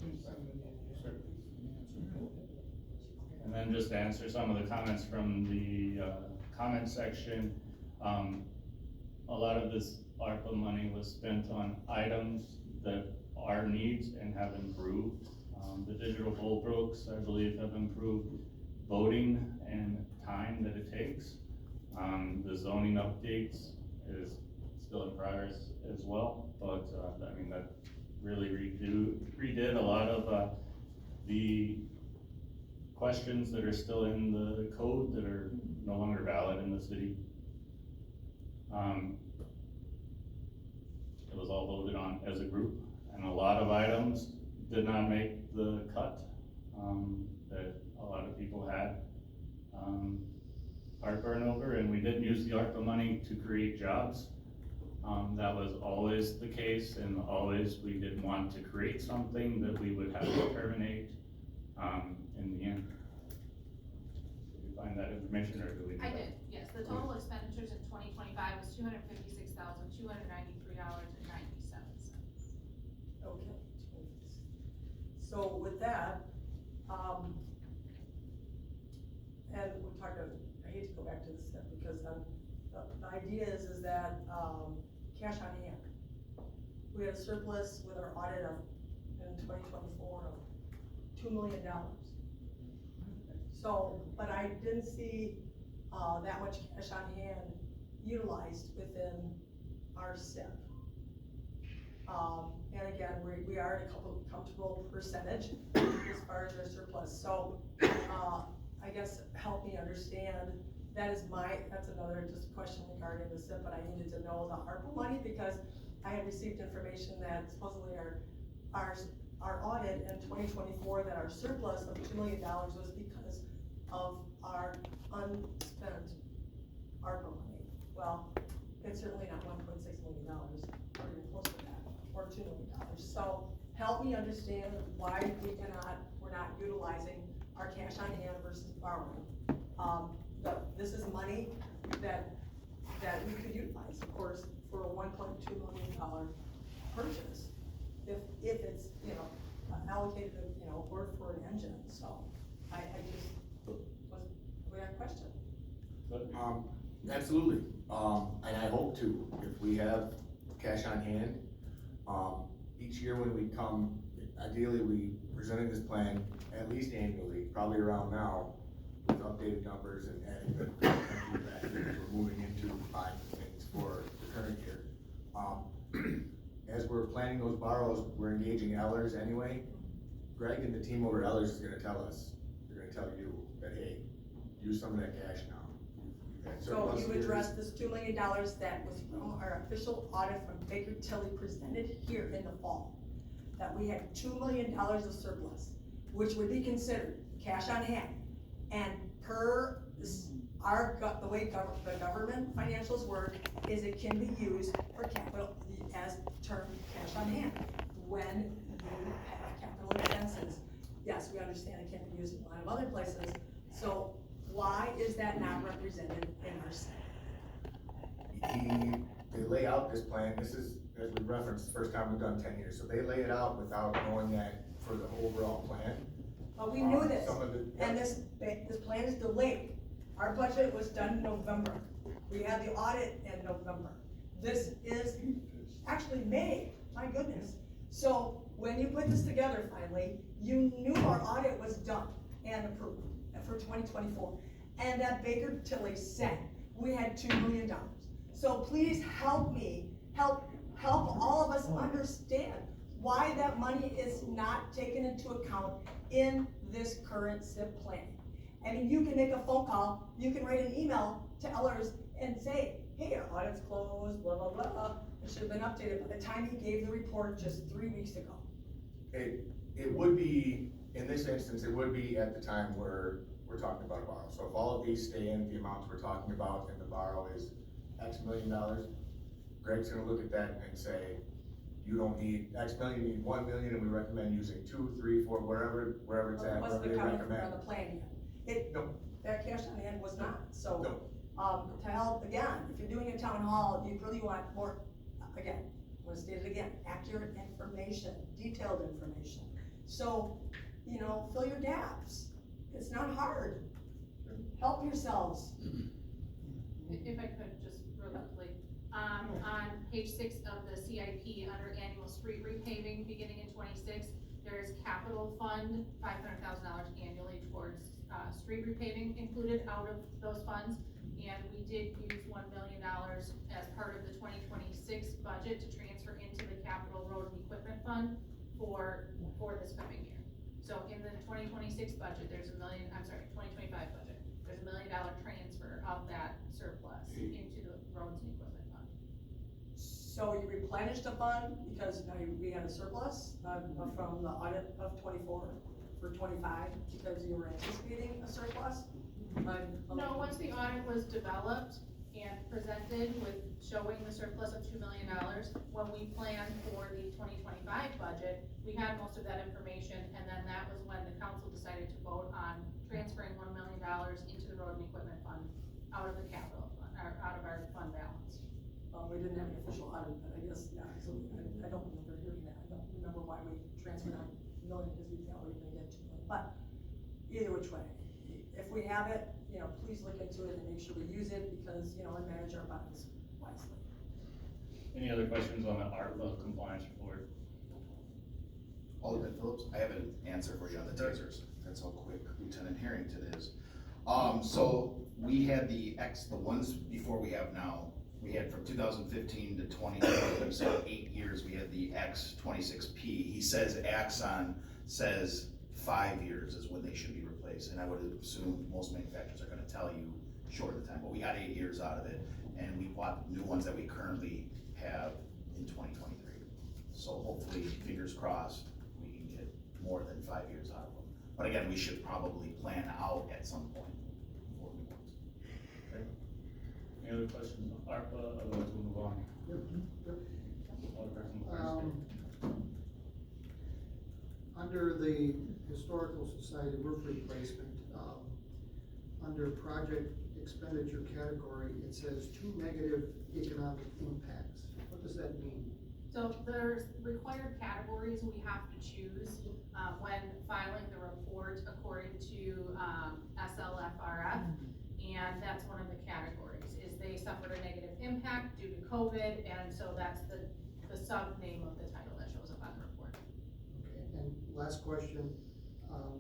Speaker 1: And then just to answer some of the comments from the, comment section, a lot of this ARPA money was spent on items that are needs and have improved. The digital poll books, I believe, have improved voting and time that it takes. The zoning updates is still in progress as well, but, I mean, that really redid a lot of, the questions that are still in the code that are no longer valid in the city. It was all voted on as a group, and a lot of items did not make the cut, that a lot of people had, heartburn over, and we didn't use the ARPA money to create jobs. That was always the case, and always we didn't want to create something that we would have to terminate, in the end. Did you find that information, or do we?
Speaker 7: I did, yes. The total expenditures in 2025 was $256,293.97.
Speaker 11: Okay. So with that, and we're talking, I hate to go back to this step because the idea is that, cash on hand. We had a surplus with our audit of, in 2024 of $2 million. So, but I didn't see, that much cash on hand utilized within our SIP. And again, we are at a comfortable percentage as far as our surplus. So, I guess help me understand, that's another just question regarding the SIP, but I needed to know the ARPA money because I had received information that supposedly our our audit in 2024 that our surplus of $2 million was because of our unspent ARPA money. Well, it's certainly not $1.6 million, or even close to that, or $2 million. So help me understand why we're not utilizing our cash on hand versus borrowing. This is money that we could utilize, of course, for a $1.2 million purchase, if it's, allocated, or for an engine, so I just we have a question.
Speaker 10: Absolutely, and I hope to, if we have cash on hand, each year when we come, ideally, we presenting this plan at least annually, probably around now, with updated numbers and adding the back as we're moving into buying things for the current year. As we're planning those borrows, we're engaging Ellers anyway. Greg and the team over at Ellers is gonna tell us, they're gonna tell you that, hey, use some of that cash now.
Speaker 11: So you addressed this $2 million that was from our official audit from Baker Tilly presented here in the fall, that we had $2 million of surplus, which would be considered cash on hand. And per the way the government financials work, is it can be used for capital, as termed cash on hand, when you have capital expenses. Yes, we understand it can't be used in a lot of other places, so why is that not represented in our set?
Speaker 10: They lay out this plan, this is, as we referenced, the first time we've done 10 years, so they lay it out without knowing that for the overall plan.
Speaker 11: But we knew this,
Speaker 10: yeah.
Speaker 11: and this plan is delayed. Our budget was done in November. We had the audit in November. This is actually May, my goodness. So when you put this together finally, you knew our audit was done and approved for 2024. And that Baker Tilly said we had $2 million. So please help me, help all of us understand why that money is not taken into account in this current SIP plan. I mean, you can make a phone call, you can write an email to Ellers and say, hey, our audit's closed, blah, blah, blah. It should have been updated by the time he gave the report just 3 weeks ago.
Speaker 10: It would be, in this instance, it would be at the time where we're talking about a borrow. So if all of these stay in the amounts we're talking about and the borrow is X million dollars, Greg's gonna look at that and say, you don't need X million, you need 1 million, and we recommend using 2, 3, 4, wherever it's at,
Speaker 11: Wasn't
Speaker 10: wherever they
Speaker 11: accounted for
Speaker 10: recommend.
Speaker 11: on the plan yet.
Speaker 10: No.
Speaker 11: That cash on hand was not, so.
Speaker 10: No.
Speaker 11: To help, again, if you're doing a town hall, you really want more, again, I'm gonna state it again, accurate information, detailed information. So, fill your gaps. It's not hard. Help yourselves.
Speaker 7: If I could, just real quickly, on page 6 of the CIP, under annual street repaving beginning in 26, there is capital fund, $500,000 annually towards street repaving included out of those funds. And we did use $1 million as part of the 2026 budget to transfer into the capital road and equipment fund for this coming year. So in the 2026 budget, there's 2025 budget, there's $1 million transfer of that surplus into the roads and equipment fund.
Speaker 11: So you replenished the fund because now we had a surplus from the audit of 24 for 25 because you were anticipating a surplus?
Speaker 7: No, once the audit was developed and presented with showing the surplus of $2 million, when we planned for the 2025 budget, we had most of that information, and then that was when the council decided to vote on transferring $1 million into the road and equipment fund out of the capital fund, or out of our fund balance.
Speaker 11: We didn't have an official audit, but I guess, yeah, so I don't remember hearing that. I don't remember why we transferred $1 million because we thought we were gonna get $2 million, but either which way. If we have it, please look into it and make sure we use it because, and manage our funds wisely.
Speaker 1: Any other questions on the ARPA compliance report?
Speaker 17: Alderman Phillips, I have an answer for you on the tasers. That's how quick Lieutenant Harrington is. So we had the ones before we have now, we had from 2015 to 2020, so 8 years, we had the X26P. He says Axon says 5 years is when they should be replaced, and I would assume most manufacturers are gonna tell you shorten the time, but we got 8 years out of it, and we bought new ones that we currently have in 2023. So hopefully, fingers crossed, we can more than 5 years out of them. But again, we should probably plan out at some point before we want to.
Speaker 1: Any other questions on ARPA, otherwise we'll move on? Alderperson Karski.
Speaker 9: Under the Historical Society roof replacement, under project expenditure category, it says 2 negative economic impacts. What does that mean?
Speaker 7: So there's required categories we have to choose, when filing the report according to, SLFRF. And that's one of the categories, is they suffered a negative impact due to COVID, and so that's the sub-name of the title that shows up on the report.
Speaker 9: Okay, and last question,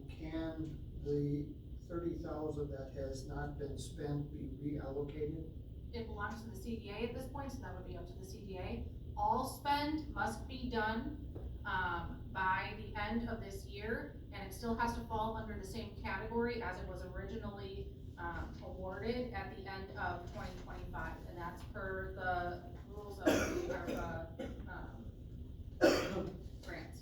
Speaker 9: can the 30,000 that has not been spent be reallocated?
Speaker 7: It belongs to the CDA at this point, so that would be up to the CDA. All spend must be done, by the end of this year, and it still has to fall under the same category as it was originally, awarded at the end of 2025, and that's per the rules of the ARPA, grants.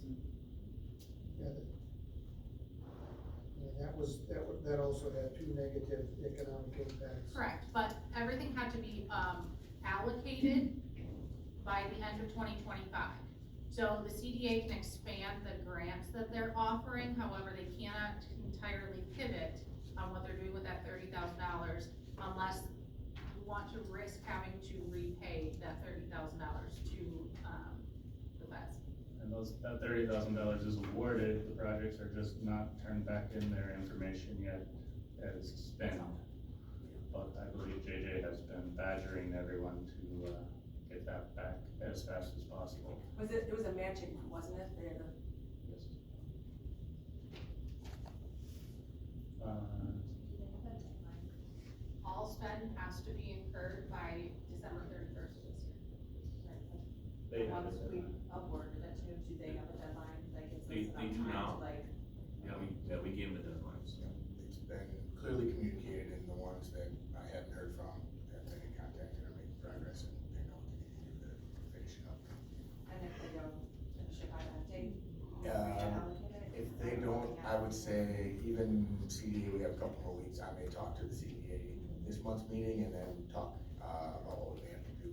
Speaker 9: Yeah, that also had 2 negative economic impacts.
Speaker 7: Correct, but everything had to be, allocated by the end of 2025. So the CDA can expand the grants that they're offering, however, they cannot entirely pivot on what they're doing with that $30,000 unless you want to risk having to repay that $30,000 to, the feds.
Speaker 1: And that $30,000 is awarded, the projects are just not turned back in their information yet as spent. But I believe JJ has been badgering everyone to, get that back as fast as possible.
Speaker 11: It was a matching one, wasn't it? They had a-
Speaker 1: Yes.
Speaker 7: All spend has to be incurred by December 31st of this year.
Speaker 1: They have
Speaker 12: Once
Speaker 1: a
Speaker 12: we
Speaker 1: deadline.
Speaker 12: award it to, do they have a deadline, like, it's
Speaker 5: They
Speaker 12: enough
Speaker 5: do
Speaker 12: time
Speaker 5: now.
Speaker 12: to, like,
Speaker 5: Yeah, we gave them the deadlines.
Speaker 10: It's been clearly communicated, and the ones that I haven't heard from have been in contact and are making progress, and they know what they need to do to finish it up.
Speaker 12: and if they don't finish it by that date, we
Speaker 10: Um,
Speaker 12: reallocate it?
Speaker 10: If they don't, I would say even CDA, we have a couple more weeks, I may talk to the CDA this month's meeting and then talk, about what they have to do,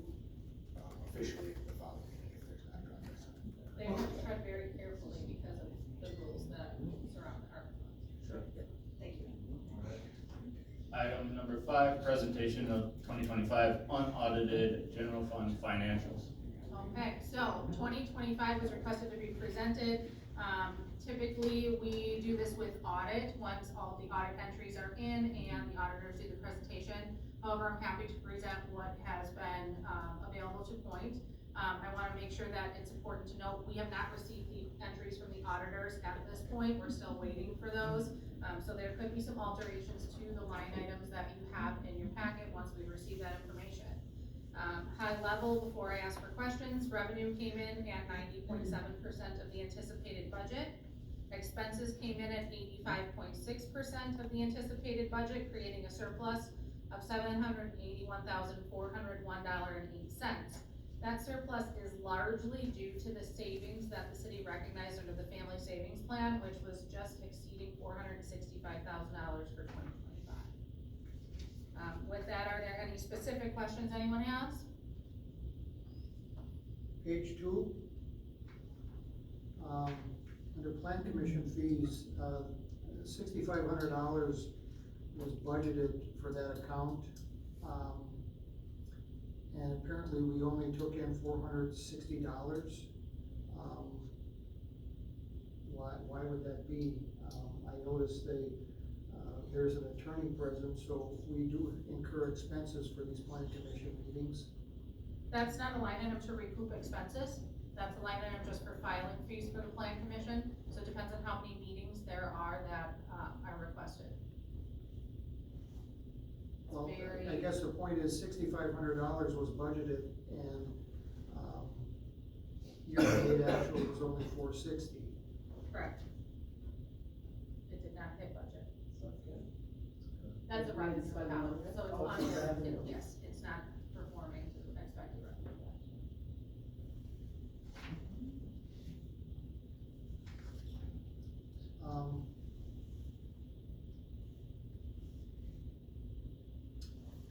Speaker 10: officially at the following meeting if there's not progress.
Speaker 7: They have to tread very carefully because of the rules that surround the ARPA funds.
Speaker 1: Sure.
Speaker 12: Thank you.
Speaker 1: Item number 5, presentation of 2025 unaudited general fund financials.
Speaker 7: Okay, so 2025 was requested to be presented. Typically, we do this with audit, once all the audit entries are in and the auditors do the presentation. However, I'm happy to present what has been available to point. I wanna make sure that it's important to note, we have not received the entries from the auditors at this point, we're still waiting for those. So there could be some alterations to the line items that you have in your packet once we receive that information. High level, before I ask for questions, revenue came in at 90.7% of the anticipated budget. Expenses came in at 85.6% of the anticipated budget, creating a surplus of $781,401.08. That surplus is largely due to the savings that the city recognized under the Family Savings Plan, which was just exceeding $465,000 for 2025. With that, are there any specific questions anyone has?
Speaker 9: Page 2. Under plan commission fees, $6,500 was budgeted for that account. And apparently we only took in $460. Why would that be? I noticed there's an attorney present, so we do incur expenses for these plan commission meetings.
Speaker 7: That's not a line item to recoup expenses. That's a line item just for filing fees for the plan commission. So it depends on how many meetings there are that are requested.
Speaker 9: Well,
Speaker 7: very-
Speaker 9: I guess the point is $6,500 was budgeted and, year-to-date actual was only $460.
Speaker 7: Correct. It did not hit budget. That's a revenue account, so it's under, yes, it's not performing to expected revenue.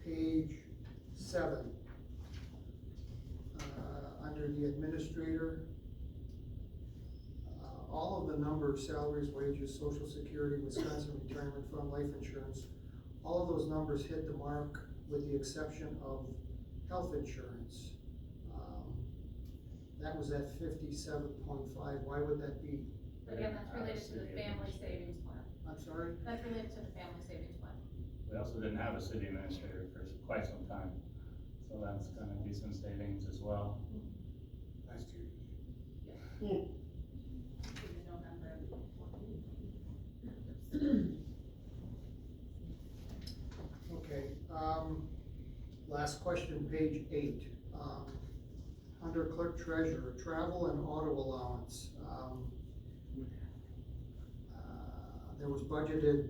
Speaker 9: page 7. Under the administrator, all of the numbers, salaries, wages, social security, Wisconsin retirement fund, life insurance, all of those numbers hit the mark with the exception of health insurance. That was at 57.5, why would that be?
Speaker 7: Again, that's related to the family savings plan.
Speaker 9: I'm sorry?
Speaker 7: That's related to the family savings plan.
Speaker 1: We also didn't have a city administrator for quite some time, so that's gonna be some savings as well.
Speaker 10: Last year.
Speaker 7: You don't remember.
Speaker 9: Okay, last question, page 8. Under clerk treasurer, travel and auto allowance. There was budgeted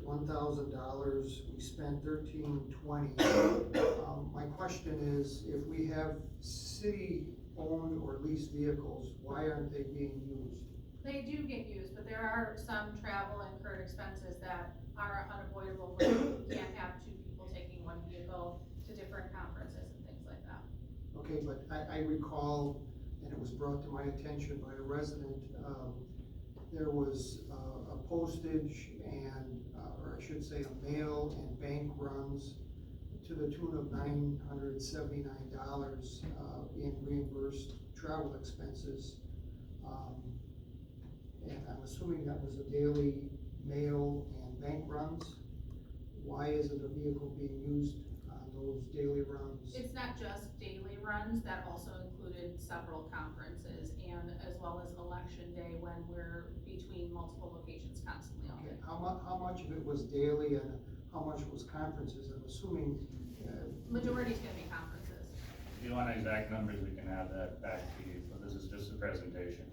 Speaker 9: $1,000, we spent $1,320. My question is, if we have city-owned or leased vehicles, why aren't they being used?
Speaker 7: They do get used, but there are some travel incurred expenses that are unavoidable where you can't have two people taking one vehicle to different conferences and things like that.
Speaker 9: Okay, but I recall, and it was brought to my attention by a resident, there was a postage and, or I should say a mail and bank runs to the tune of $979 in reimbursed travel expenses. And I'm assuming that was a daily mail and bank runs. Why isn't a vehicle being used on those daily runs?
Speaker 7: It's not just daily runs, that also included several conferences and as well as election day when we're between multiple locations constantly all day.
Speaker 9: Okay, how much of it was daily and how much was conferences? I'm assuming.
Speaker 7: Majority's gonna be conferences.
Speaker 1: If you want exact numbers, we can have that back to you, but this is just a presentation.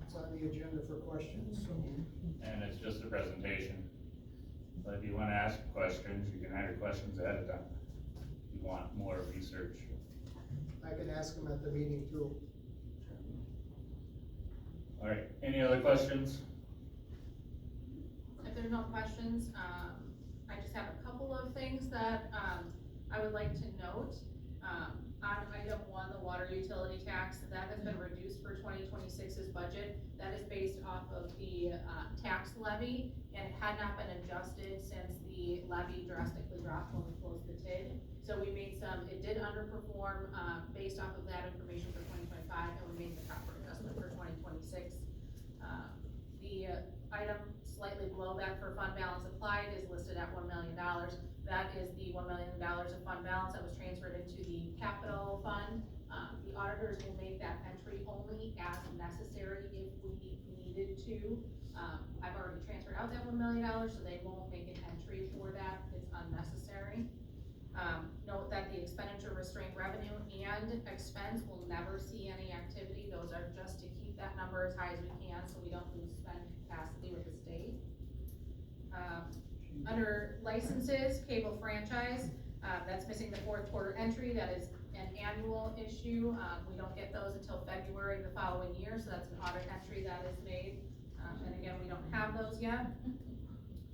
Speaker 9: It's on the agenda for questions, so.
Speaker 1: And it's just a presentation. But if you wanna ask questions, you can have your questions ahead of time. If you want more research.
Speaker 9: I can ask them at the meeting too.
Speaker 1: All right, any other questions?
Speaker 7: If there's no questions, I just have a couple of things that, I would like to note. On item 1, the water utility tax, that has been reduced for 2026's budget. That is based off of the, tax levy, and it had not been adjusted since the levy drastically dropped when we closed the TID. So we made it did underperform, based off of that information for 2025, and we made the proper adjustment for 2026. The item slightly below that for fund balance applied is listed at $1 million. That is the $1 million of fund balance that was transferred into the capital fund. The auditors will make that entry only as necessary if we needed to. I've already transferred out that $1 million, so they won't make an entry for that. It's unnecessary. Note that the expenditure restraint revenue and expense will never see any activity. Those are just to keep that number as high as we can so we don't lose spend capacity with the state. Under licenses, cable franchise, that's missing the fourth quarter entry. That is an annual issue. We don't get those until February the following year, so that's an audit entry that is made. And again, we don't have those yet.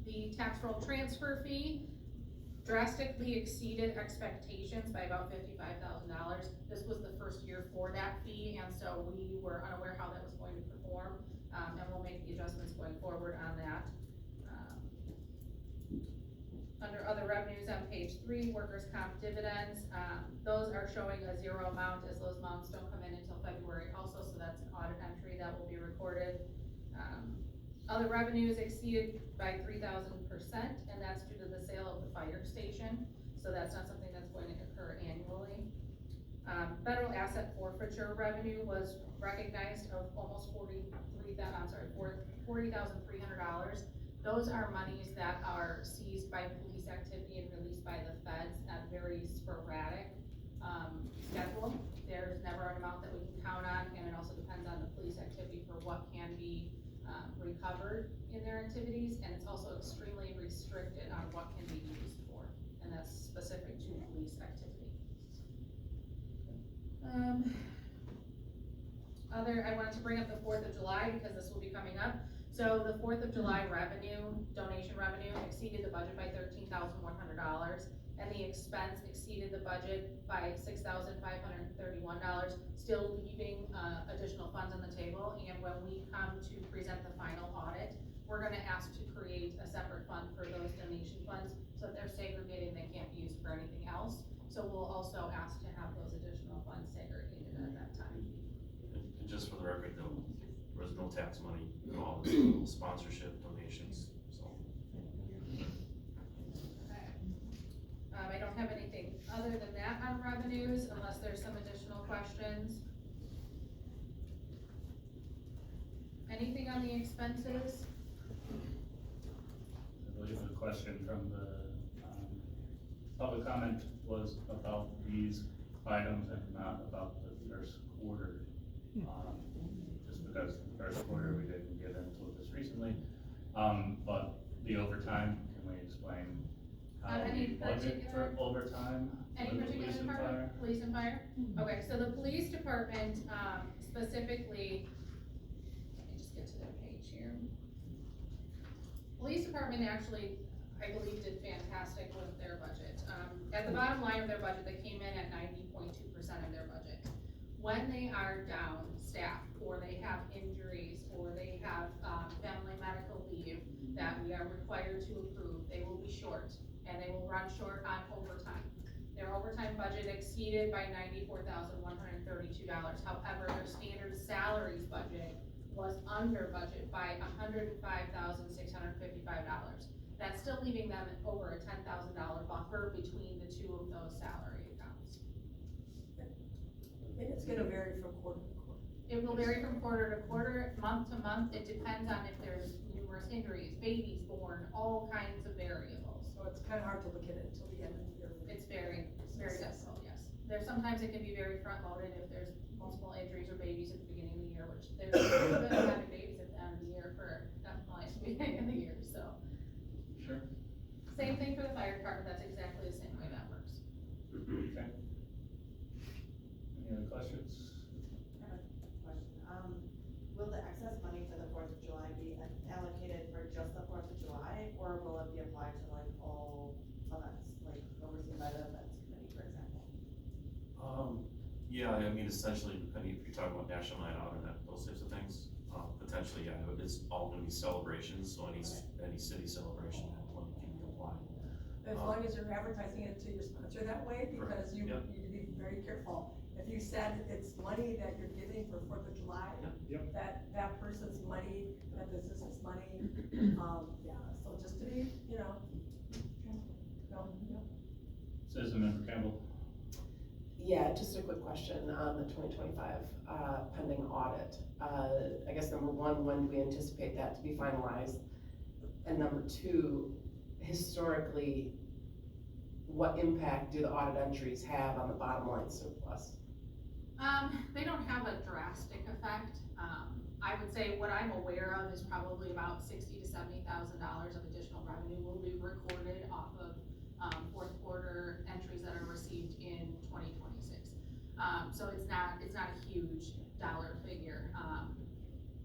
Speaker 7: The tax roll transfer fee drastically exceeded expectations by about $55,000. This was the first year for that fee, and so we were unaware how that was going to perform, and we'll make the adjustments going forward on that. Under other revenues on page 3, workers' comp dividends, those are showing a zero amount as those amounts don't come in until February also, so that's an audit entry that will be recorded. Other revenues exceeded by 3,000%, and that's due to the sale of the fire station, so that's not something that's going to occur annually. Federal asset forfeiture revenue was recognized of almost $40,300. Those are monies that are seized by police activity and released by the feds at very sporadic schedule. There's never an amount that we can count on, and it also depends on the police activity for what can be recovered in their activities, and it's also extremely restricted on what can be used for, and that's specific to police activity. I wanted to bring up the 4th of July because this will be coming up. So the 4th of July revenue, donation revenue exceeded the budget by $13,100, and the expense exceeded the budget by $6,531, still leaving, additional funds on the table. And when we come to present the final audit, we're gonna ask to create a separate fund for those donation funds, so that they're segregated and they can't be used for anything else. So we'll also ask to have those additional funds segregated at that time.
Speaker 5: And just for the record, though, there was no tax money involved, it's sponsorship, donations, so.
Speaker 7: I don't have anything other than that on revenues, unless there's some additional questions. Anything on the expenses?
Speaker 1: I believe the question from the, public comment was about these items and not about the first quarter. Just because the first quarter, we didn't get into this recently, but the overtime, can we explain how
Speaker 7: Any
Speaker 1: we budget for
Speaker 7: particular-
Speaker 1: overtime?
Speaker 7: Any
Speaker 1: with the
Speaker 7: particular
Speaker 1: police and
Speaker 7: department?
Speaker 1: fire?
Speaker 7: Police and fire? Okay, so the police department, specifically, let me just get to their page here. Police department actually, I believe, did fantastic with their budget. At the bottom line of their budget, they came in at 90.2% of their budget. When they are down staff, or they have injuries, or they have, family medical leave that we are required to approve, they will be short, and they will run short on overtime. Their overtime budget exceeded by $94,132. However, their standard salaries budget was under budget by $105,655. That's still leaving them over a $10,000 buffer between the two of those salary accounts.
Speaker 11: And it's gonna vary from quarter to quarter.
Speaker 7: It will vary from quarter to quarter, month to month. It depends on if there's numerous injuries, babies born, all kinds of variables.
Speaker 11: So it's kinda hard to look at it until the end of the year.
Speaker 7: It's very difficult, yes. There's, sometimes it can be very front-loaded if there's multiple injuries or babies at the beginning of the year, which there's a little bit of having babies at the end of the year for definitely at the beginning of the year, so.
Speaker 1: Sure.
Speaker 7: Same thing for the fire department, that's exactly the same way that works.
Speaker 1: Okay. Any other questions?
Speaker 12: I have a question. Will the excess money for the 4th of July be allocated for just the 4th of July, or will it be applied to like all events, like overseen by the events committee, for example?
Speaker 5: Yeah, I mean, essentially, depending if you're talking about National Night Out and those types of things, potentially, yeah, it's all gonna be celebrations, so any city celebration, that money can be applied.
Speaker 11: As long as you're advertising it to your sponsor that way, because you
Speaker 5: Yep.
Speaker 11: need to be very careful. If you said it's money that you're giving for 4th of July,
Speaker 1: Yep.
Speaker 11: that person's money, that business's money, yeah, so just to be,
Speaker 1: Citizen Member Campbell?
Speaker 15: Yeah, just a quick question on the 2025 pending audit. I guess number one, when do we anticipate that to be finalized? And number two, historically, what impact do the audit entries have on the bottom line surplus?
Speaker 7: They don't have a drastic effect. I would say what I'm aware of is probably about $60,000 to $70,000 of additional revenue will be recorded off of fourth quarter entries that are received in 2026. So it's not a huge dollar figure.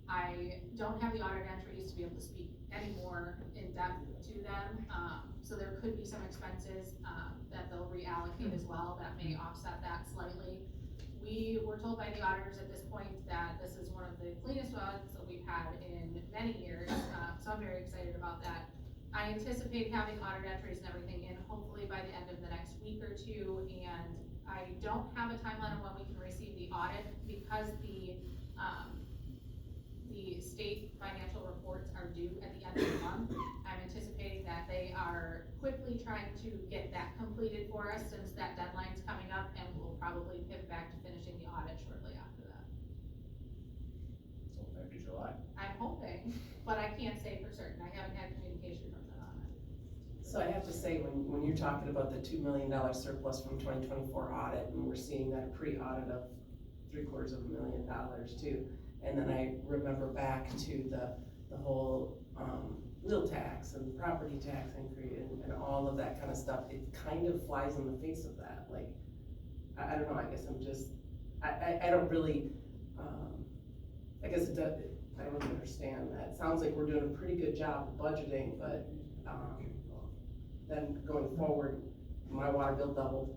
Speaker 7: I don't have the audit entries to be able to speak any more in depth to them. So there could be some expenses that they'll reallocate as well that may offset that slightly. We were told by the auditors at this point that this is one of the cleanest audits that we've had in many years, so I'm very excited about that. I anticipate having audit entries and everything in hopefully by the end of the next week or two, and I don't have a timeline on when we can receive the audit because the state financial reports are due at the end of the month. I'm anticipating that they are quickly trying to get that completed for us since that deadline's coming up, and we'll probably pivot back to finishing the audit shortly after that.
Speaker 1: So maybe July?
Speaker 7: I'm hoping, but I can't say for certain. I haven't had communication from them on it.
Speaker 15: So I have to say, when you're talking about the $2 million surplus from 2024 audit, and we're seeing that a pre-audit of $750,000 too, and then I remember back to the whole wheel tax and property tax increase and all of that kind of stuff, it kind of flies in the face of that. Like, I don't know, I guess I'm just, I don't really, I guess I don't understand that. It sounds like we're doing a pretty good job of budgeting, but then going forward, my water bill doubled,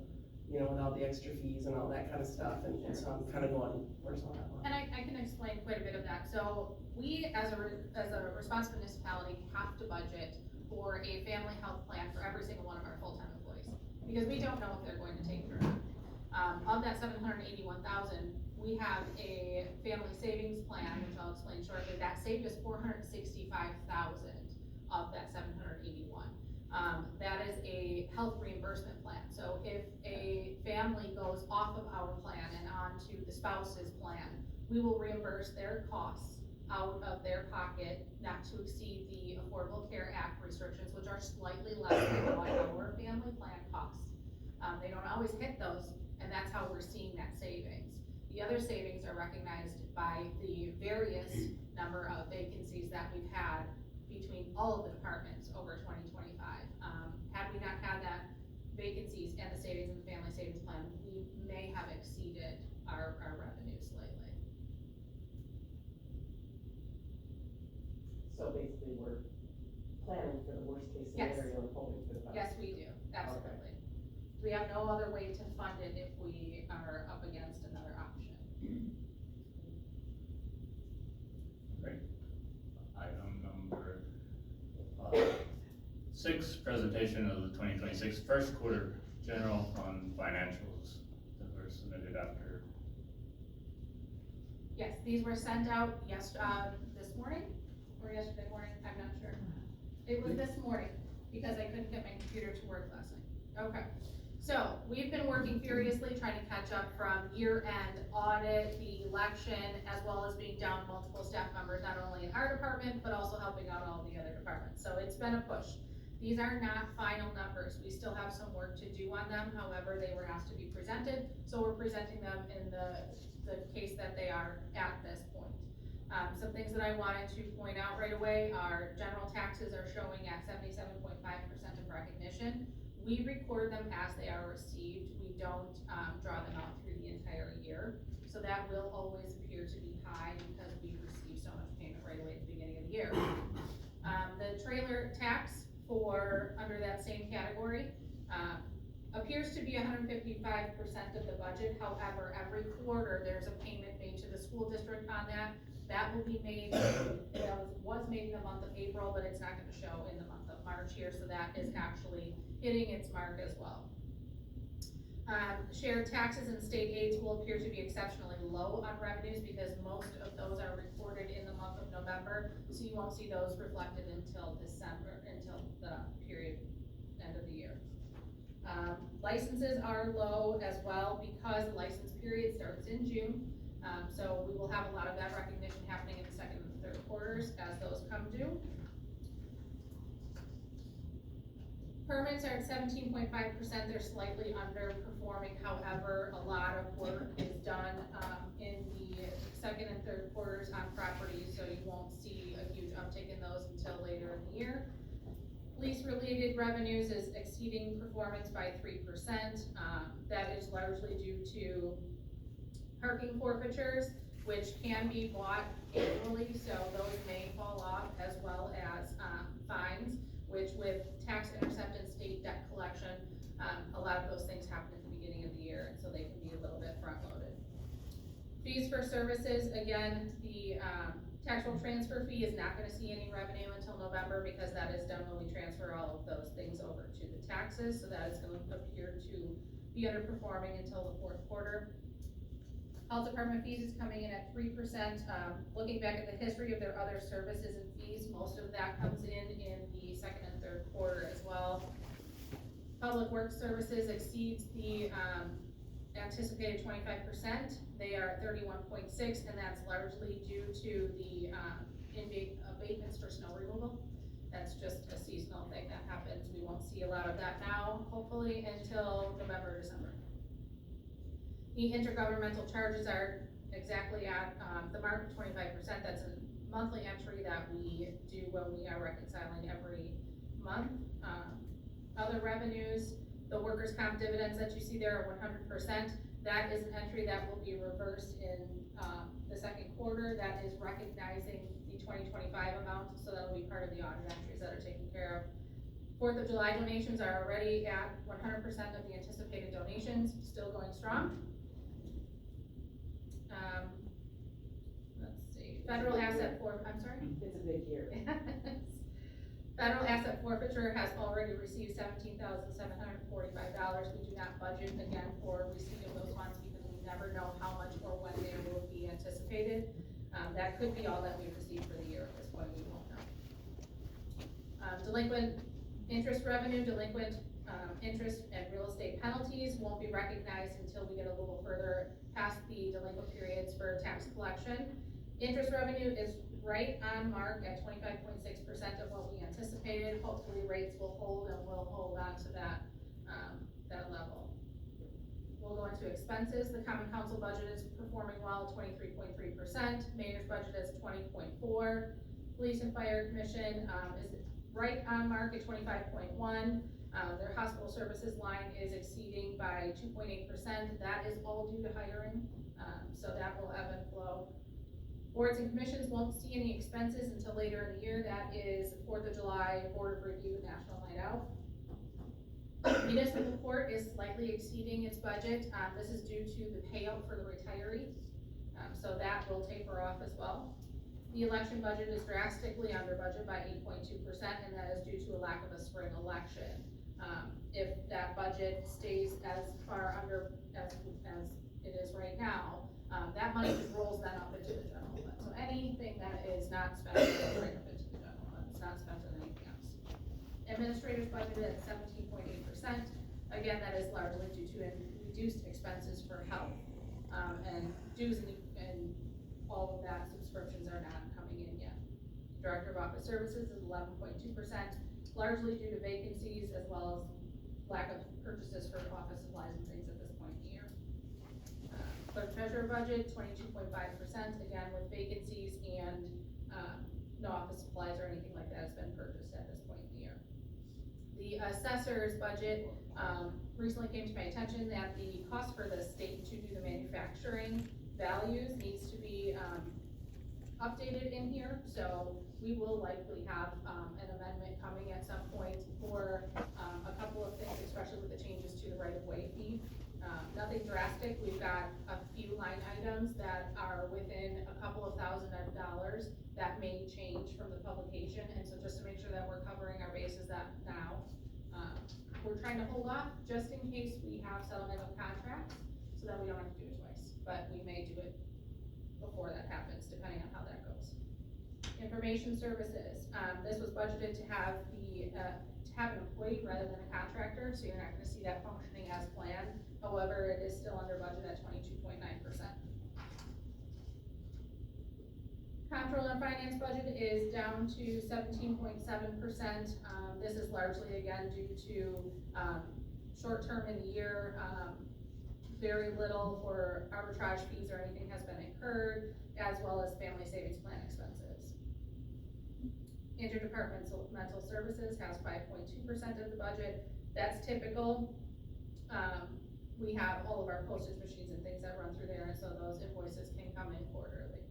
Speaker 15: you know, without the extra fees and all that kind of stuff, and so I'm kind of going, where's all that money?
Speaker 7: And I can explain quite a bit of that. So we, as a responsible municipality, have to budget for a family health plan for every single one of our full-time employees, because we don't know if they're going to take it or not. Of that $781,000, we have a family savings plan, which I'll explain shortly, that saved us $465,000 of that $781,000. That is a health reimbursement plan. So if a family goes off of our plan and onto the spouse's plan, we will reimburse their costs out of their pocket, not to exceed the Affordable Care Act restrictions, which are slightly less than what our family plan costs. They don't always hit those, and that's how we're seeing that savings. The other savings are recognized by the various number of vacancies that we've had between all of the departments over 2025. Had we not had that vacancies and the savings in the family savings plan, we may have exceeded our revenue slightly.
Speaker 15: So basically, we're planning for the worst case
Speaker 7: Yes.
Speaker 15: scenario and hoping for the best.
Speaker 7: Yes, we do, absolutely. We have no other way to fund it if we are up against another option.
Speaker 1: Great. Item number 6, presentation of the 2026 first quarter general fund financials that were submitted after.
Speaker 7: Yes, these were sent out this morning, or yesterday morning, I'm not sure. It was this morning, because I couldn't get my computer to work last night. Okay, so we've been working furiously trying to catch up from year-end audit, the election, as well as being down multiple staff members, not only in our department, but also helping out all the other departments. So it's been a push. These are not final numbers. We still have some work to do on them. However, they were asked to be presented, so we're presenting them in the case that they are at this point. Some things that I wanted to point out right away are general taxes are showing at 77.5% of recognition. We record them as they are received. We don't draw them out through the entire year. So that will always appear to be high because we receive so much payment right away at the beginning of the year. The trailer tax for under that same category appears to be 155% of the budget. However, every quarter there's a payment made to the school district on that. That will be made, was made in the month of April, but it's not gonna show in the month of March here, so that is actually hitting its mark as well. Shared taxes and state aids will appear to be exceptionally low on revenues because most of those are recorded in the month of November, so you won't see those reflected until December, until the period end of the year. Licenses are low as well because the license period starts in June. So we will have a lot of that recognition happening in the second and third quarters as those come due. Permits are at 17.5%, they're slightly underperforming, however, a lot of work is done, in the second and third quarters on properties, so you won't see a huge uptick in those until later in the year. Lease-related revenues is exceeding performance by 3%, that is largely due to parking forfeitures, which can be bought annually, so those may fall off, as well as, fines, which with tax intercept and state debt collection, a lot of those things happen at the beginning of the year, and so they can be a little bit front-loaded. Fees for services, again, the taxable transfer fee is not gonna see any revenue until November because that is done when we transfer all of those things over to the taxes, so that is gonna appear to be underperforming until the fourth quarter. Health department fees is coming in at 3%. Looking back at the history of their other services and fees, most of that comes in the second and third quarter as well. Public works services exceeds the anticipated 25%. They are at 31.6, and that's largely due to the abatements for snow removal. That's just a seasonal thing that happens. We won't see a lot of that now, hopefully, until November, December. The intergovernmental charges are exactly at the mark of 25%. That's a monthly entry that we do when we are reconciling every month. Other revenues, the workers' comp dividends that you see there are 100%. That is an entry that will be reversed in the second quarter. That is recognizing the 2025 amount, so that will be part of the audit entries that are taken care of. Fourth of July donations are already at 100% of the anticipated donations, still going strong. Let's see, federal asset I'm sorry?
Speaker 15: It's a big year.
Speaker 7: Federal asset forfeiture has already received $17,745. We do not budget again for receiving those funds because we never know how much or when they will be anticipated. That could be all that we receive for the year at this point, we won't know. Delinquent interest revenue, delinquent interest and real estate penalties won't be recognized until we get a little further past the delinquent periods for tax collection. Interest revenue is right on mark at 25.6% of what we anticipated. Hopefully rates will hold and we'll hold on to that, that level. We'll go into expenses. The common council budget is performing well, 23.3%. Mayor's budget is 20.4%. Police and fire commission is right on mark at 25.1%. Their hospital services line is exceeding by 2.8%. That is all due to hiring, so that will ebb and flow. Boards and commissions won't see any expenses until later in the year. That is 4th of July, Board of Review, National Night Out. Municipal court is slightly exceeding its budget. This is due to the payout for the retiree, so that will taper off as well. The election budget is drastically under budget by 8.2%, and that is due to a lack of a spring election. If that budget stays as far under as it is right now, that money just rolls then up into the general fund. So anything that is not spent goes right up into the general fund. It's not spent on anything else. Administrator's budget at 17.8%. Again, that is largely due to reduced expenses for health, and dues and all of that subscriptions are not coming in yet. Director of Office Services is 11.2%, largely due to vacancies as well as lack of purchases for office supplies and things at this point in the year. Clerk treasurer budget, 22.5%, again with vacancies and no office supplies or anything like that has been purchased at this point in the year. The assessor's budget recently came to my attention that the cost for the state to do the manufacturing values needs to be updated in here, so we will likely have an amendment coming at some point for a couple of things, especially with the changes to the right-of-way fee. Nothing drastic. We've got a few line items that are within a couple of $1,000s that may change from the publication, and so just to make sure that we're covering our bases that now, we're trying to hold off just in case we have settlement of contracts so that we don't have to do it twice, but we may do it before that happens, depending on how that goes. Information services, this was budgeted to have an employee rather than a contractor, so you're not gonna see that functioning as planned. However, it is still under budget at 22.9%. Comptroller and finance budget is down to 17.7%. This is largely again due to short term in the year. Very little for arbitrage fees or anything has been incurred, as well as family savings plan expenses. Interdepartmental mental services has 5.2% of the budget. That's typical. We have all of our postage machines and things that run through there, and so those invoices can come in quarterly.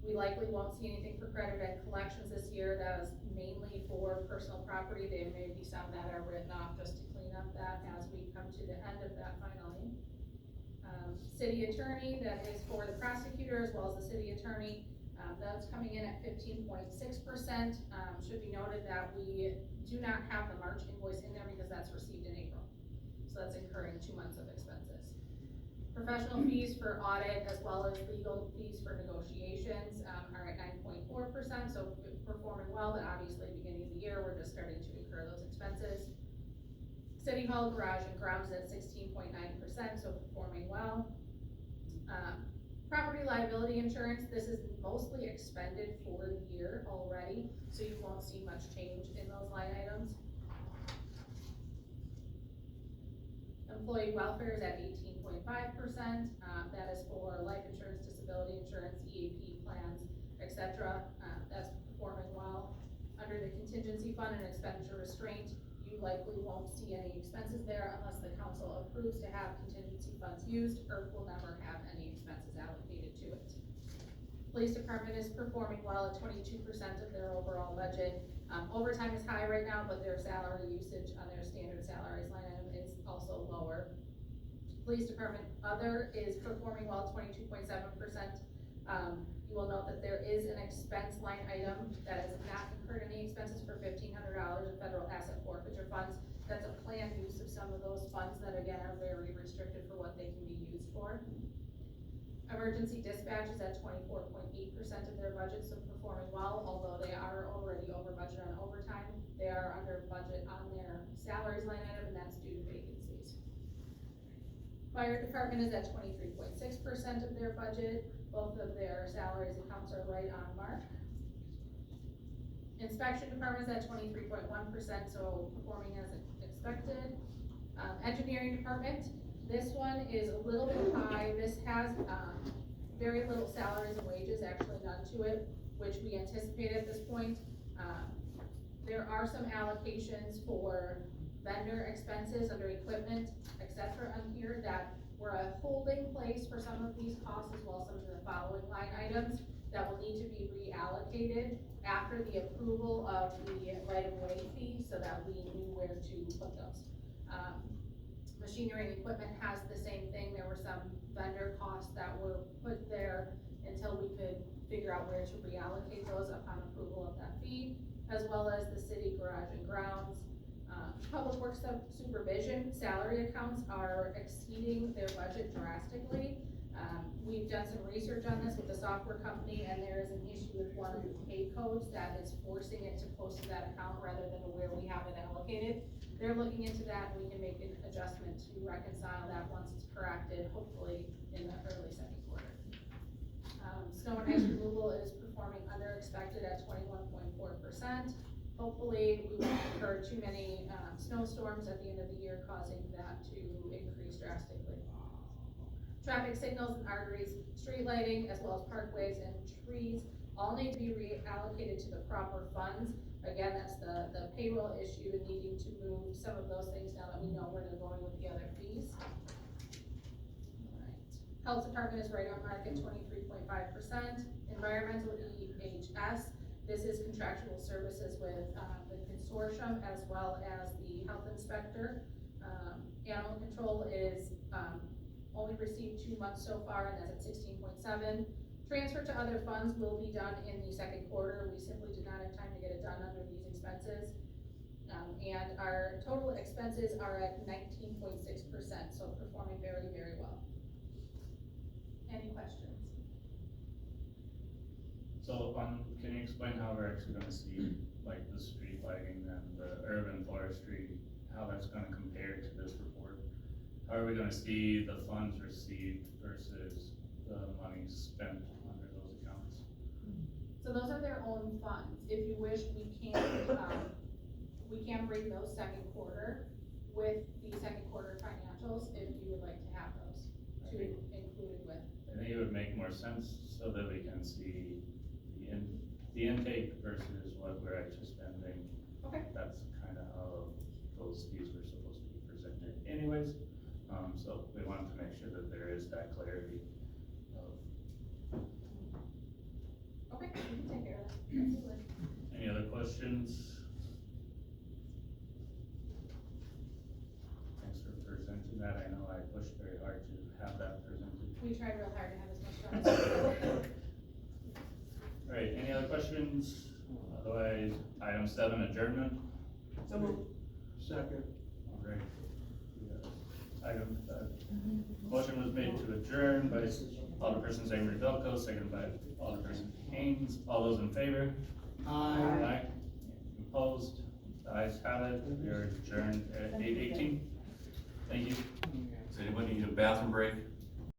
Speaker 7: We likely won't see anything for credit and collections this year. That is mainly for personal property. There may be some that are written off just to clean up that as we come to the end of that finally. City attorney, that is for the prosecutor as well as the city attorney. That's coming in at 15.6%. Should be noted that we do not have the March invoice in there because that's received in April. So that's incurring 2 months of expenses. Professional fees for audit as well as legal fees for negotiations are at 9.4%, so performing well, but obviously beginning of the year, we're just starting to incur those expenses. City Hall garage and grounds at 16.9%, so performing well. Property liability insurance, this is mostly expended for the year already, so you won't see much change in those line items. Employee welfare is at 18.5%. That is for life insurance, disability insurance, EAP plans, etc. That's performing well. Under the contingency fund and expenditure restraint, you likely won't see any expenses there unless the council approves to have contingency funds used, or will never have any expenses allocated to it. Police department is performing well at 22% of their overall budget. Overtime is high right now, but their salary usage on their standard salaries line item is also lower. Police department other is performing well at 22.7%. You will note that there is an expense line item that has not incurred any expenses for $1,500 in federal asset forfeiture funds. That's a planned use of some of those funds that again are very restricted for what they can be used for. Emergency dispatch is at 24.8% of their budget, so performing well, although they are already over budget on overtime. They are under budget on their salaries line item, and that's due to vacancies. Fire department is at 23.6% of their budget. Both of their salaries accounts are right on mark. Inspection department is at 23.1%, so performing as expected. Engineering department, this one is a little bit high. This has very little salaries and wages, actually none to it, which we anticipate at this point. There are some allocations for vendor expenses under equipment, etc. on here that were a holding place for some of these costs, as well as some of the following line items that will need to be reallocated after the approval of the right-of-way fee, so that we knew where to put those. Machinery and equipment has the same thing. There were some vendor costs that were put there until we could figure out where to reallocate those upon approval of that fee, as well as the city garage and grounds. Public works supervision salary accounts are exceeding their budget drastically. We've done some research on this with the software company, and there is an issue with one of the pay codes that is forcing it to post to that account rather than where we have it allocated. They're looking into that, and we can make an adjustment to reconcile that once it's corrected, hopefully in the early second quarter. Snow and ice removal is performing under expected at 21.4%. Hopefully, we won't incur too many snowstorms at the end of the year, causing that to increase drastically. Traffic signals and arteries, street lighting, as well as parkways and trees, all need to be reallocated to the proper funds. Again, that's the payroll issue and needing to move some of those things now that we know where they're going with the other fees. Alright. Health department is right on mark at 23.5%. Environmental EHS, this is contractual services with the consortium as well as the health inspector. Animal control is only received 2 months so far, and that's at 16.7. Transfer to other funds will be done in the second quarter. We simply did not have time to get it done under these expenses. And our total expenses are at 19.6%, so performing very, very well. Any questions?
Speaker 1: So, can you explain how we're actually gonna see, like, the street lighting and the urban forestry, how that's gonna compare to this report? How are we gonna see the funds received versus the money spent under those accounts?
Speaker 7: So those are their own funds. If you wish, we can bring those second quarter with the second quarter financials if you would like to have those to include with.
Speaker 1: I think it would make more sense so that we can see the intake versus what we're actually spending.
Speaker 7: Okay.
Speaker 1: That's kind of how those fees were supposed to be presented anyways. So we wanted to make sure that there is that clarity of.
Speaker 7: Okay, we can take care of that. Absolutely.
Speaker 1: Any other questions? Thanks for presenting that. I know I pushed very hard to have that presented.
Speaker 7: We tried real hard to have as much fun as possible.
Speaker 1: All right, any other questions? Otherwise, item 7, adjournment.
Speaker 2: So moved.
Speaker 13: Second.
Speaker 1: All right. Item, motion was made to adjourn by Alderperson Zamer Velko, seconded by Alderperson Haynes. All those in favor? Aye. Opposed? The ayes have it. We are adjourned at 8:18. Thank you.
Speaker 5: Does anybody need a bathroom break?